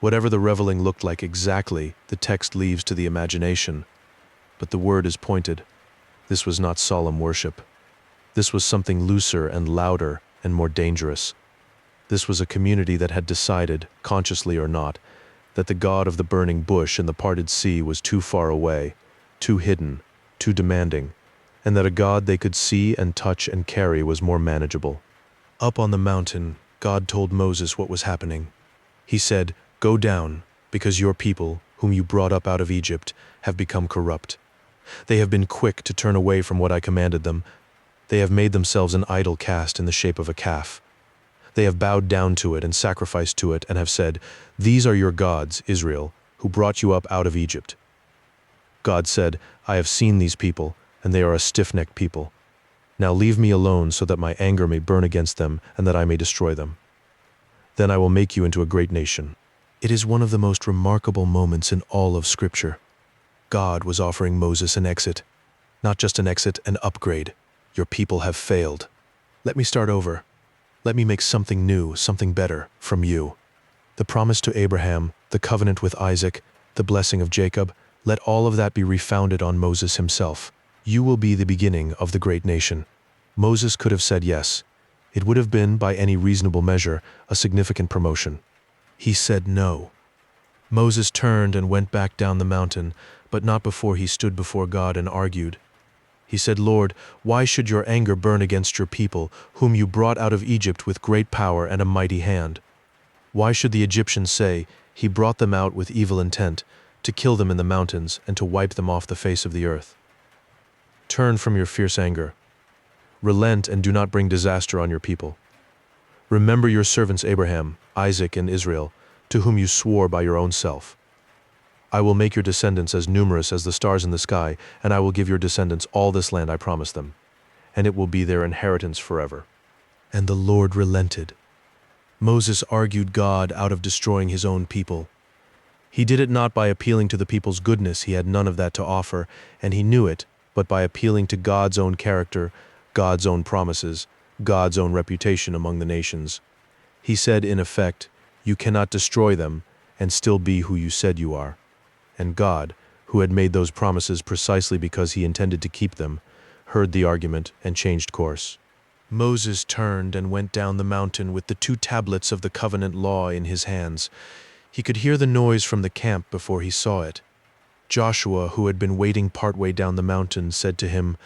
Whatever the reveling looked like exactly, the text leaves to the imagination. But the word is pointed. This was not solemn worship. This was something looser and louder and more dangerous. This was a community that had decided, consciously or not, that the God of the burning bush and the parted sea was too far away, too hidden, too demanding, and that a God they could see and touch and carry was more manageable. Up on the mountain, God told Moses what was happening. He said, "Go down, because your people, whom you brought up out of Egypt, have become corrupt. They have been quick to turn away from what I commanded them. They have made themselves an idol cast in the shape of a calf. They have bowed down to it and sacrificed to it and have said, 'These are your gods, Israel, who brought you up out of Egypt.' God said, 'I have seen these people, and they are a stiff-necked people. Now leave me alone so that my anger may burn against them and that I may destroy them. Then I will make you into a great nation.'" It is one of the most remarkable moments in all of Scripture. God was offering Moses an exit. Not just an exit, an upgrade. Your people have failed. Let me start over. Let me make something new, something better, from you. The promise to Abraham, the covenant with Isaac, the blessing of Jacob, let all of that be refounded on Moses himself. You will be the beginning of the great nation. Moses could have said yes. It would have been, by any reasonable measure, a significant promotion. He said no. Moses turned and went back down the mountain, but not before he stood before God and argued. He said, "Lord, why should your anger burn against your people, whom you brought out of Egypt with great power and a mighty hand? Why should the Egyptians say, 'He brought them out with evil intent, to kill them in the mountains and to wipe them off the face of the earth?' Turn from your fierce anger. Relent and do not bring disaster on your people. Remember your servants Abraham, Isaac, and Israel, to whom you swore by your own self. I will make your descendants as numerous as the stars in the sky, and I will give your descendants all this land I promised them, and it will be their inheritance forever." And the Lord relented. Moses argued God out of destroying his own people. He did it not by appealing to the people's goodness, he had none of that to offer, and he knew it, but by appealing to God's own character, God's own promises, God's own reputation among the nations. He said, in effect, "You cannot destroy them and still be who you said you are." And God, who had made those promises precisely because he intended to keep them, heard the argument and changed course. Moses turned and went down the mountain with the 2 tablets of the covenant law in his hands. He could hear the noise from the camp before he saw it. Joshua, who had been waiting partway down the mountain, said to him,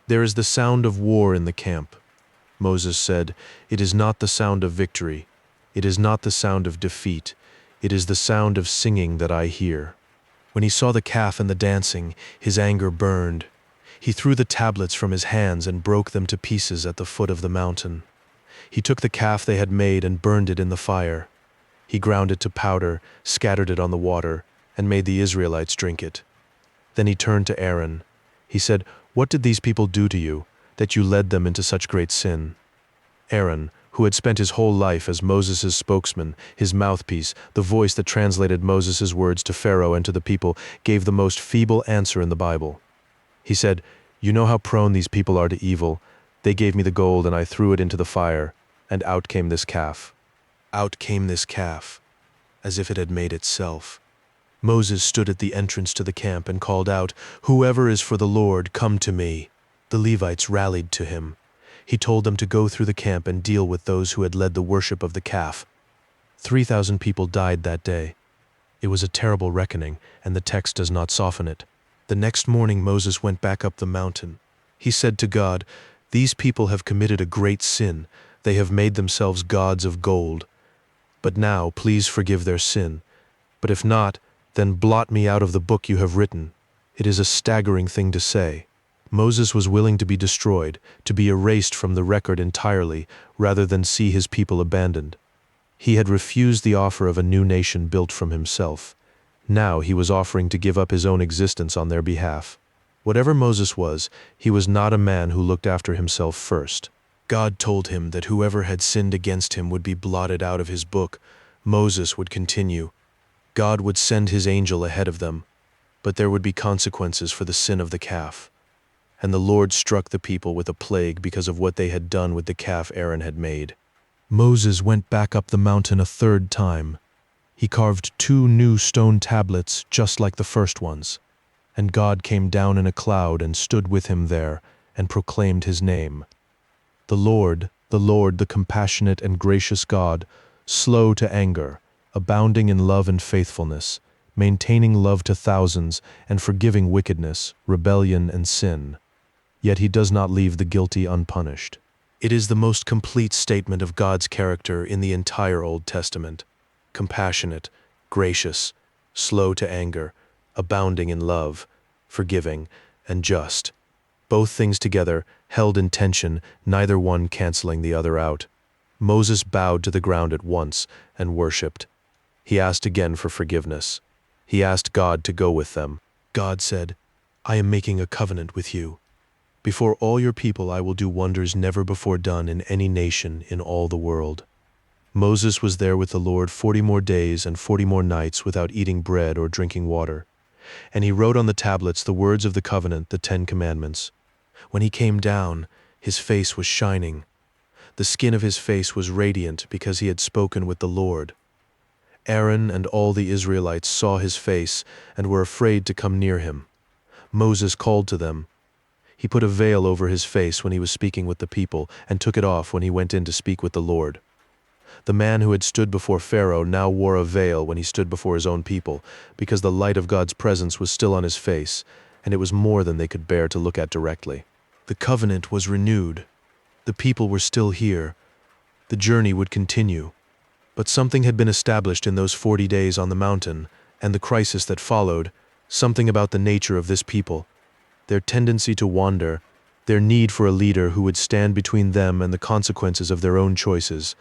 "There is the sound of war in the camp." Moses said, "It is not the sound of victory. It is not the sound of defeat. It is the sound of singing that I hear." When he saw the calf and the dancing, his anger burned. He threw the tablets from his hands and broke them to pieces at the foot of the mountain. He took the calf they had made and burned it in the fire. He ground it to powder, scattered it on the water, and made the Israelites drink it. Then he turned to Aaron. He said, "What did these people do to you, that you led them into such great sin?" Aaron, who had spent his whole life as Moses' spokesman, his mouthpiece, the voice that translated Moses' words to Pharaoh and to the people, gave the most feeble answer in the Bible. He said, "You know how prone these people are to evil. They gave me the gold and I threw it into the fire, and out came this calf." Out came this calf, as if it had made itself. Moses stood at the entrance to the camp and called out, "Whoever is for the Lord, come to me." The Levites rallied to him. He told them to go through the camp and deal with those who had led the worship of the calf. 3,000 people died that day. It was a terrible reckoning, and the text does not soften it. The next morning Moses went back up the mountain. He said to God, "These people have committed a great sin. They have made themselves gods of gold. But now please forgive their sin. But if not, then blot me out of the book you have written." It is a staggering thing to say. Moses was willing to be destroyed, to be erased from the record entirely, rather than see his people abandoned. He had refused the offer of a new nation built from himself. Now he was offering to give up his own existence on their behalf. Whatever Moses was, he was not a man who looked after himself first. God told him that whoever had sinned against him would be blotted out of his book. Moses would continue. God would send his angel ahead of them, but there would be consequences for the sin of the calf. And the Lord struck the people with a plague because of what they had done with the calf Aaron had made. Moses went back up the mountain a third time. He carved 2 new stone tablets just like the first ones. And God came down in a cloud and stood with him there and proclaimed his name. The Lord, the compassionate and gracious God, slow to anger, abounding in love and faithfulness, maintaining love to thousands, and forgiving wickedness, rebellion, and sin. Yet he does not leave the guilty unpunished. It is the most complete statement of God's character in the entire Old Testament. Compassionate, gracious, slow to anger, abounding in love, forgiving, and just. Both things together, held in tension, neither one canceling the other out. Moses bowed to the ground at once and worshipped. He asked again for forgiveness. He asked God to go with them. God said, "I am making a covenant with you. Before all your people I will do wonders never before done in any nation in all the world." Moses was there with the Lord 40 more days and 40 more nights without eating bread or drinking water. And he wrote on the tablets the words of the covenant, the 10 Commandments. When he came down, his face was shining. The skin of his face was radiant because he had spoken with the Lord. Aaron and all the Israelites saw his face and were afraid to come near him. Moses called to them. He put a veil over his face when he was speaking with the people and took it off when he went in to speak with the Lord. The man who had stood before Pharaoh now wore a veil when he stood before his own people, because the light of God's presence was still on his face, and it was more than they could bear to look at directly. The covenant was renewed. The people were still here. The journey would continue. But something had been established in those 40 days on the mountain, and the crisis that followed, something about the nature of this people, their tendency to wander, their need for a leader who would stand between them and the consequences of their own choices,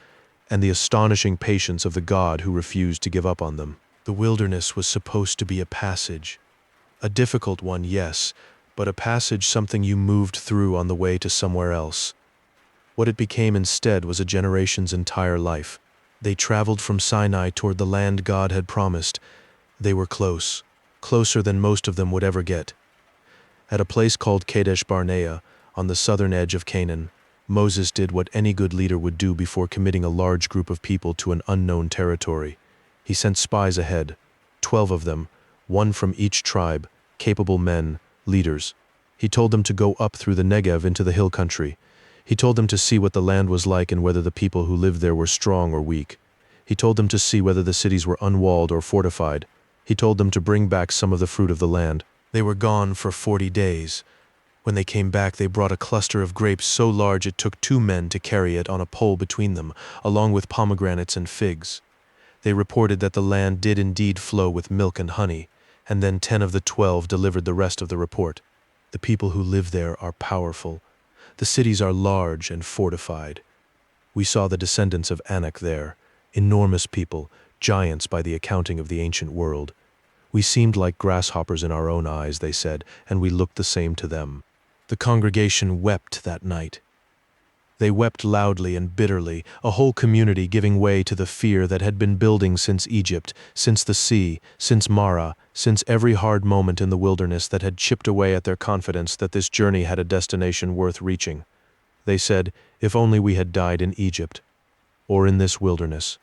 and the astonishing patience of the God who refused to give up on them. The wilderness was supposed to be a passage. A difficult one, yes, but a passage something you moved through on the way to somewhere else. What it became instead was a generation's entire life. They traveled from Sinai toward the land God had promised. They were close, closer than most of them would ever get. At a place called Kadesh Barnea, on the southern edge of Canaan, Moses did what any good leader would do before committing a large group of people to an unknown territory. He sent spies ahead, 12 of them, 1 from each tribe, capable men, leaders. He told them to go up through the Negev into the hill country. He told them to see what the land was like and whether the people who lived there were strong or weak. He told them to see whether the cities were unwalled or fortified. He told them to bring back some of the fruit of the land. They were gone for 40 days. When they came back, they brought a cluster of grapes so large it took 2 men to carry it on a pole between them, along with pomegranates and figs. They reported that the land did indeed flow with milk and honey, and then 10 of the 12 delivered the rest of the report. The people who live there are powerful. The cities are large and fortified. We saw the descendants of Anak there, enormous people, giants by the accounting of the ancient world. We seemed like grasshoppers in our own eyes, they said, and we looked the same to them. The congregation wept that night. They wept loudly and bitterly, a whole community giving way to the fear that had been building since Egypt, since the sea, since Mara, since every hard moment in the wilderness that had chipped away at their confidence that this journey had a destination worth reaching. They said, if only we had died in Egypt, or in this wilderness.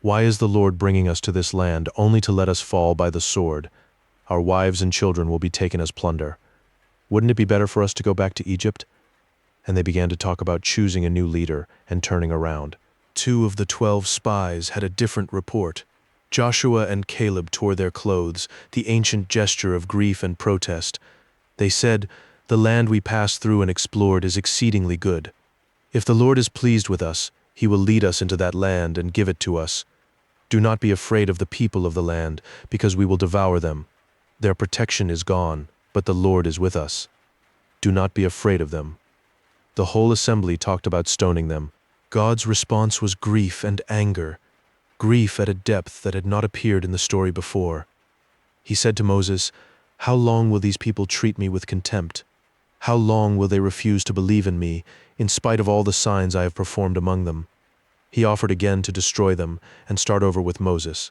Why is the Lord bringing us to this land only to let us fall by the sword? Our wives and children will be taken as plunder. Wouldn't it be better for us to go back to Egypt? And they began to talk about choosing a new leader and turning around. 2 of the 12 spies had a different report. Joshua and Caleb tore their clothes, the ancient gesture of grief and protest. They said, "The land we passed through and explored is exceedingly good. If the Lord is pleased with us, he will lead us into that land and give it to us. Do not be afraid of the people of the land, because we will devour them. Their protection is gone, but the Lord is with us. Do not be afraid of them." The whole assembly talked about stoning them. God's response was grief and anger, grief at a depth that had not appeared in the story before. He said to Moses, "How long will these people treat me with contempt? How long will they refuse to believe in me, in spite of all the signs I have performed among them? He offered again to destroy them and start over with Moses.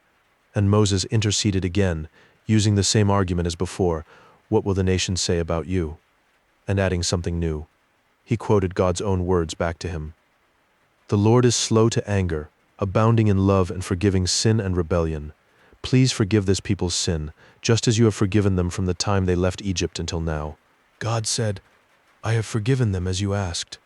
And Moses interceded again, using the same argument as before, "What will the nations say about you?" And adding something new. He quoted God's own words back to him. "The Lord is slow to anger, abounding in love and forgiving sin and rebellion. Please forgive this people's sin, just as you have forgiven them from the time they left Egypt until now." God said, "I have forgiven them as you asked.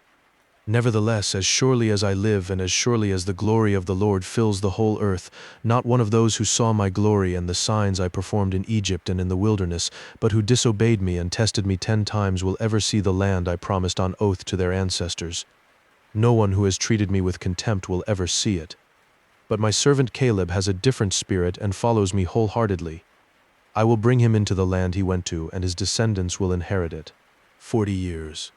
Nevertheless, as surely as I live and as surely as the glory of the Lord fills the whole earth, not one of those who saw my glory and the signs I performed in Egypt and in the wilderness, but who disobeyed me and tested me 10 times will ever see the land I promised on oath to their ancestors. No one who has treated me with contempt will ever see it. But my servant Caleb has a different spirit and follows me wholeheartedly. I will bring him into the land he went to, and his descendants will inherit it." 40 years.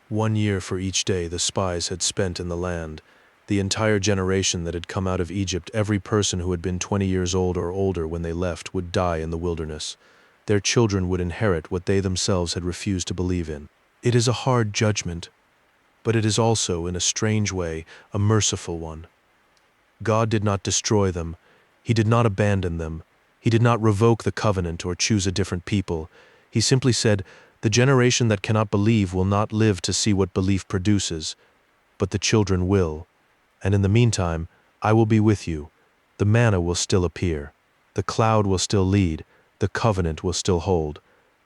1 year for each day the spies had spent in the land. The entire generation that had come out of Egypt, every person who had been 20 years old or older when they left, would die in the wilderness. Their children would inherit what they themselves had refused to believe in. It is a hard judgment, but it is also, in a strange way, a merciful one. God did not destroy them. He did not abandon them. He did not revoke the covenant or choose a different people. He simply said, "The generation that cannot believe will not live to see what belief produces, but the children will. And in the meantime, I will be with you. The manna will still appear. The cloud will still lead. The covenant will still hold.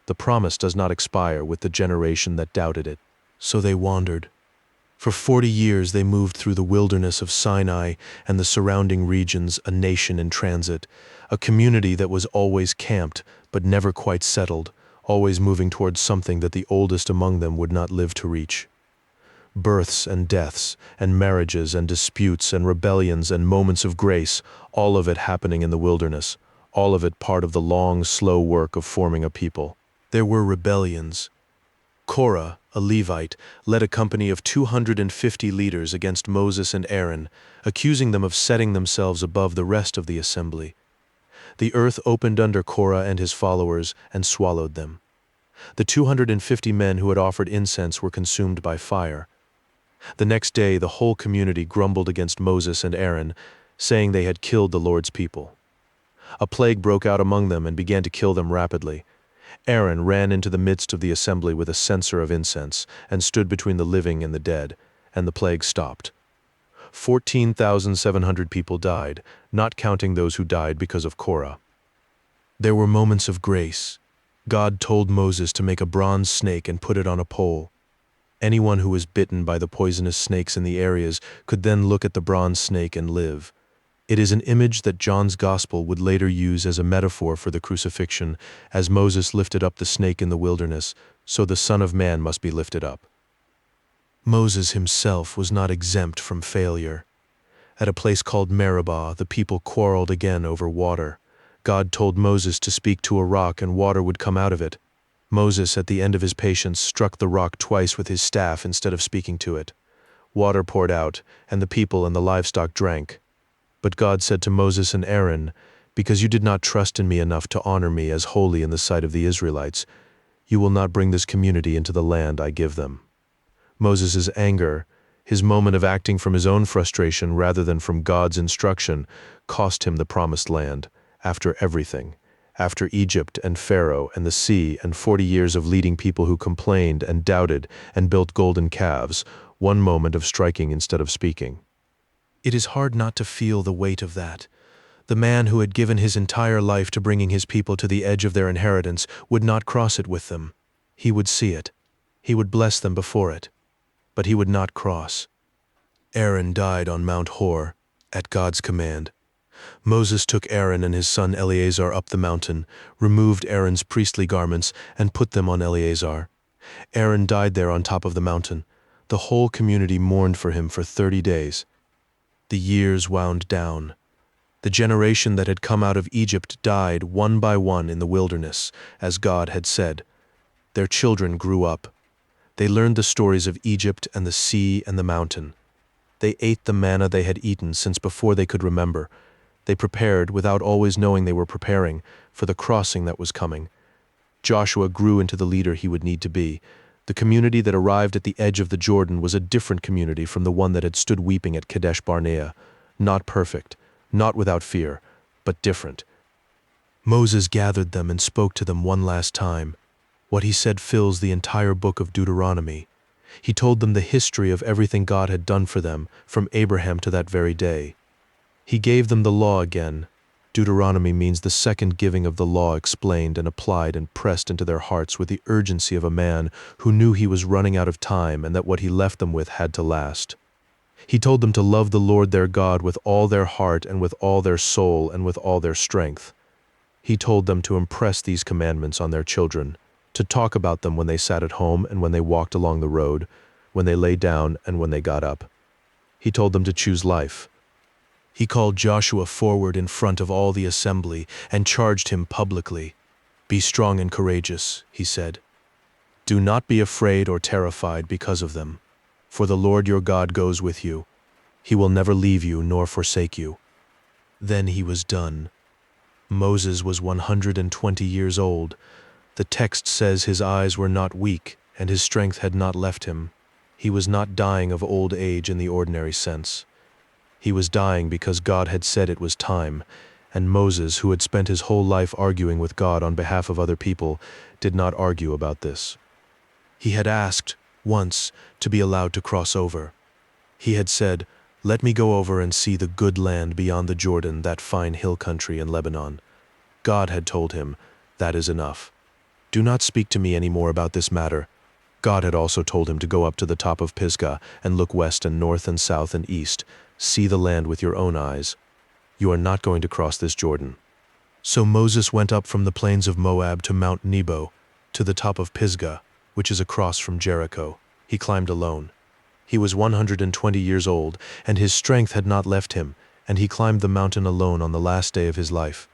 The promise does not expire with the generation that doubted it." So they wandered. For 40 years they moved through the wilderness of Sinai and the surrounding regions, a nation in transit, a community that was always camped but never quite settled, always moving towards something that the oldest among them would not live to reach. Births and deaths, and marriages and disputes and rebellions and moments of grace, all of it happening in the wilderness, all of it part of the long, slow work of forming a people. There were rebellions. Korah, a Levite, led a company of 250 leaders against Moses and Aaron, accusing them of setting themselves above the rest of the assembly. The earth opened under Korah and his followers and swallowed them. The 250 men who had offered incense were consumed by fire. The next day the whole community grumbled against Moses and Aaron, saying they had killed the Lord's people. A plague broke out among them and began to kill them rapidly. Aaron ran into the midst of the assembly with a censer of incense and stood between the living and the dead, and the plague stopped. 14,700 people died, not counting those who died because of Korah. There were moments of grace. God told Moses to make a bronze snake and put it on a pole. Anyone who was bitten by the poisonous snakes in the areas could then look at the bronze snake and live. It is an image that John's Gospel would later use as a metaphor for the crucifixion. As Moses lifted up the snake in the wilderness, so the Son of Man must be lifted up. Moses himself was not exempt from failure. At a place called Meribah, the people quarreled again over water. God told Moses to speak to a rock and water would come out of it. Moses, at the end of his patience, struck the rock twice with his staff instead of speaking to it. Water poured out, and the people and the livestock drank. But God said to Moses and Aaron, "Because you did not trust in me enough to honor me as holy in the sight of the Israelites, you will not bring this community into the land I give them." Moses' anger, his moment of acting from his own frustration rather than from God's instruction, cost him the promised land, after everything, after Egypt and Pharaoh and the sea and 40 years of leading people who complained and doubted and built golden calves, one moment of striking instead of speaking. It is hard not to feel the weight of that. The man who had given his entire life to bringing his people to the edge of their inheritance would not cross it with them. He would see it. He would bless them before it. But he would not cross. Aaron died on Mount Hor, at God's command. Moses took Aaron and his son Eleazar up the mountain, removed Aaron's priestly garments, and put them on Eleazar. Aaron died there on top of the mountain. The whole community mourned for him for 30 days. The years wound down. The generation that had come out of Egypt died one by one in the wilderness, as God had said. Their children grew up. They learned the stories of Egypt and the sea and the mountain. They ate the manna they had eaten since before they could remember. They prepared, without always knowing they were preparing, for the crossing that was coming. Joshua grew into the leader he would need to be. The community that arrived at the edge of the Jordan was a different community from the one that had stood weeping at Kadesh Barnea. Not perfect, not without fear, but different. Moses gathered them and spoke to them one last time. What he said fills the entire book of Deuteronomy. He told them the history of everything God had done for them, from Abraham to that very day. He gave them the law again. Deuteronomy means the second giving of the law explained and applied and pressed into their hearts with the urgency of a man who knew he was running out of time and that what he left them with had to last. He told them to love the Lord their God with all their heart and with all their soul and with all their strength. He told them to impress these commandments on their children, to talk about them when they sat at home and when they walked along the road, when they lay down and when they got up. He told them to choose life. He called Joshua forward in front of all the assembly and charged him publicly. "Be strong and courageous," he said. "Do not be afraid or terrified because of them, for the Lord your God goes with you. He will never leave you nor forsake you." Then he was done. Moses was 120 years old. The text says his eyes were not weak and his strength had not left him. He was not dying of old age in the ordinary sense. He was dying because God had said it was time, and Moses, who had spent his whole life arguing with God on behalf of other people, did not argue about this. He had asked, once, to be allowed to cross over. He had said, "Let me go over and see the good land beyond the Jordan, that fine hill country in Lebanon." God had told him, "That is enough. Do not speak to me any more about this matter." God had also told him to go up to the top of Pisgah and look west and north and south and east. See the land with your own eyes. You are not going to cross this Jordan. So Moses went up from the plains of Moab to Mount Nebo, to the top of Pisgah, which is across from Jericho. He climbed alone. He was 120 years old, and his strength had not left him, and he climbed the mountain alone on the last day of his life.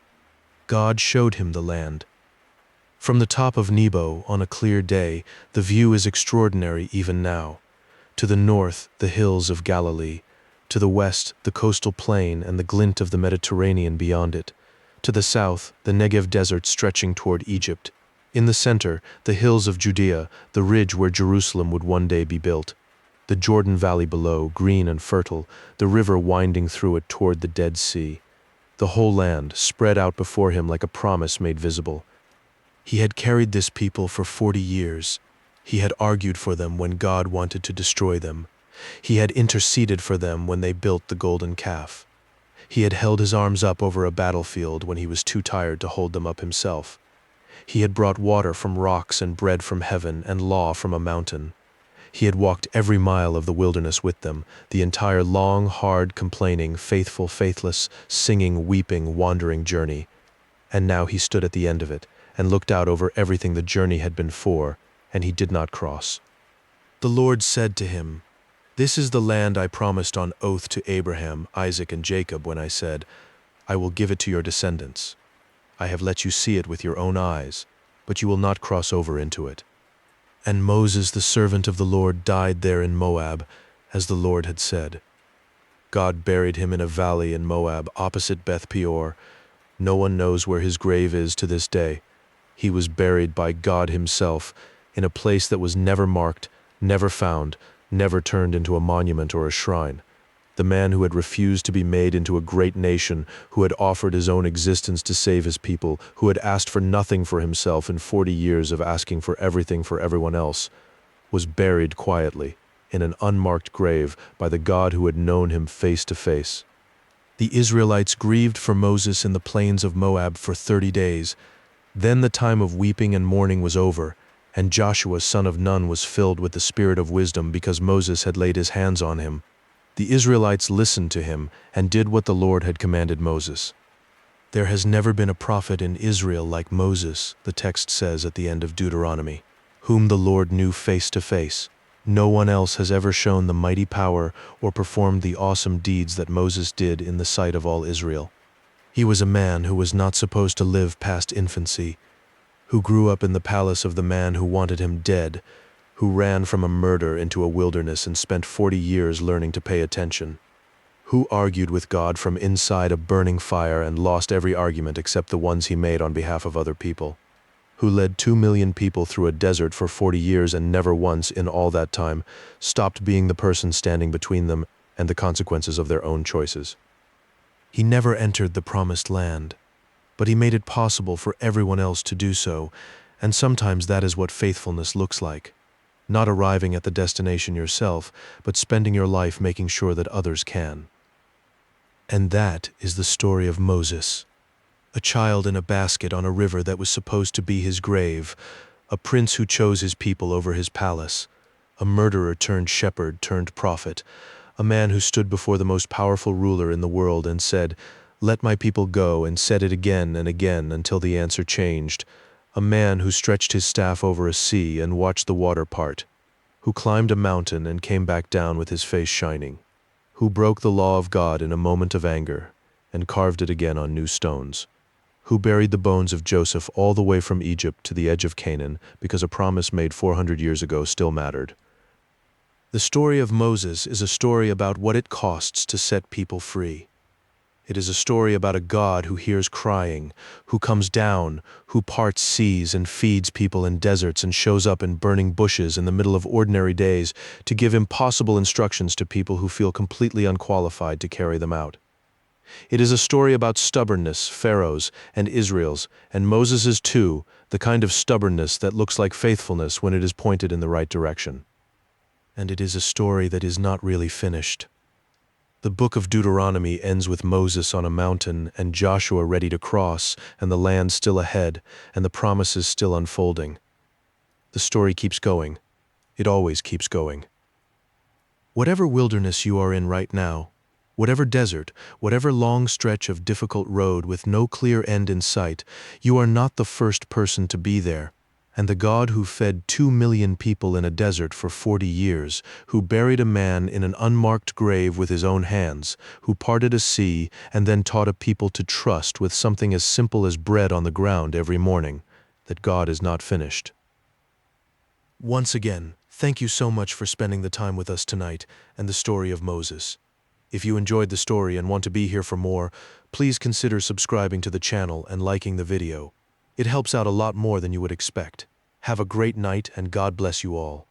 God showed him the land. From the top of Nebo, on a clear day, the view is extraordinary even now. To the north, the hills of Galilee. To the west, the coastal plain and the glint of the Mediterranean beyond it. To the south, the Negev desert stretching toward Egypt. In the center, the hills of Judea, the ridge where Jerusalem would one day be built. The Jordan Valley below, green and fertile, the river winding through it toward the Dead Sea. The whole land spread out before him like a promise made visible. He had carried this people for 40 years. He had argued for them when God wanted to destroy them. He had interceded for them when they built the golden calf. He had held his arms up over a battlefield when he was too tired to hold them up himself. He had brought water from rocks and bread from heaven and law from a mountain. He had walked every mile of the wilderness with them, the entire long, hard, complaining, faithful, faithless, singing, weeping, wandering journey. And now he stood at the end of it and looked out over everything the journey had been for, and he did not cross. The Lord said to him, "This is the land I promised on oath to Abraham, Isaac, and Jacob when I said, 'I will give it to your descendants.' I have let you see it with your own eyes, but you will not cross over into it." And Moses, the servant of the Lord, died there in Moab, as the Lord had said. God buried him in a valley in Moab, opposite Beth Peor. No one knows where his grave is to this day. He was buried by God himself, in a place that was never marked, never found, never turned into a monument or a shrine. The man who had refused to be made into a great nation, who had offered his own existence to save his people, who had asked for nothing for himself in 40 years of asking for everything for everyone else, was buried quietly in an unmarked grave by the God who had known him face to face. The Israelites grieved for Moses in the plains of Moab for 30 days. Then the time of weeping and mourning was over, and Joshua son of Nun was filled with the spirit of wisdom because Moses had laid his hands on him. The Israelites listened to him and did what the Lord had commanded Moses. There has never been a prophet in Israel like Moses, the text says at the end of Deuteronomy, whom the Lord knew face to face. No one else has ever shown the mighty power or performed the awesome deeds that Moses did in the sight of all Israel. He was a man who was not supposed to live past infancy, who grew up in the palace of the man who wanted him dead, who ran from a murder into a wilderness and spent 40 years learning to pay attention, who argued with God from inside a burning fire and lost every argument except the ones he made on behalf of other people, who led 2 million people through a desert for 40 years and never once in all that time stopped being the person standing between them and the consequences of their own choices. He never entered the promised land, but he made it possible for everyone else to do so, and sometimes that is what faithfulness looks like. Not arriving at the destination yourself, but spending your life making sure that others can. And that is the story of Moses, a child in a basket on a river that was supposed to be his grave, a prince who chose his people over his palace, a murderer turned shepherd turned prophet, a man who stood before the most powerful ruler in the world and said, "Let my people go," and said it again and again until the answer changed, a man who stretched his staff over a sea and watched the water part, who climbed a mountain and came back down with his face shining, who broke the law of God in a moment of anger and carved it again on new stones, who buried the bones of Joseph all the way from Egypt to the edge of Canaan because a promise made 400 years ago still mattered. The story of Moses is a story about what it costs to set people free. It is a story about a God who hears crying, who comes down, who parts seas and feeds people in deserts and shows up in burning bushes in the middle of ordinary days to give impossible instructions to people who feel completely unqualified to carry them out. It is a story about stubbornness, Pharaoh's and Israel's, and Moses's too, the kind of stubbornness that looks like faithfulness when it is pointed in the right direction. And it is a story that is not really finished. The book of Deuteronomy ends with Moses on a mountain and Joshua ready to cross, and the land still ahead, and the promises still unfolding. The story keeps going. It always keeps going. Whatever wilderness you are in right now, whatever desert, whatever long stretch of difficult road with no clear end in sight, you are not the first person to be there. And the God who fed 2 million people in a desert for 40 years, who buried a man in an unmarked grave with his own hands, who parted a sea and then taught a people to trust with something as simple as bread on the ground every morning, that God is not finished. Once again, thank you so much for spending the time with us tonight and the story of Moses. If you enjoyed the story and want to be here for more, please consider subscribing to the channel and liking the video. It helps out a lot more than you would expect. Have a great night and God bless you all.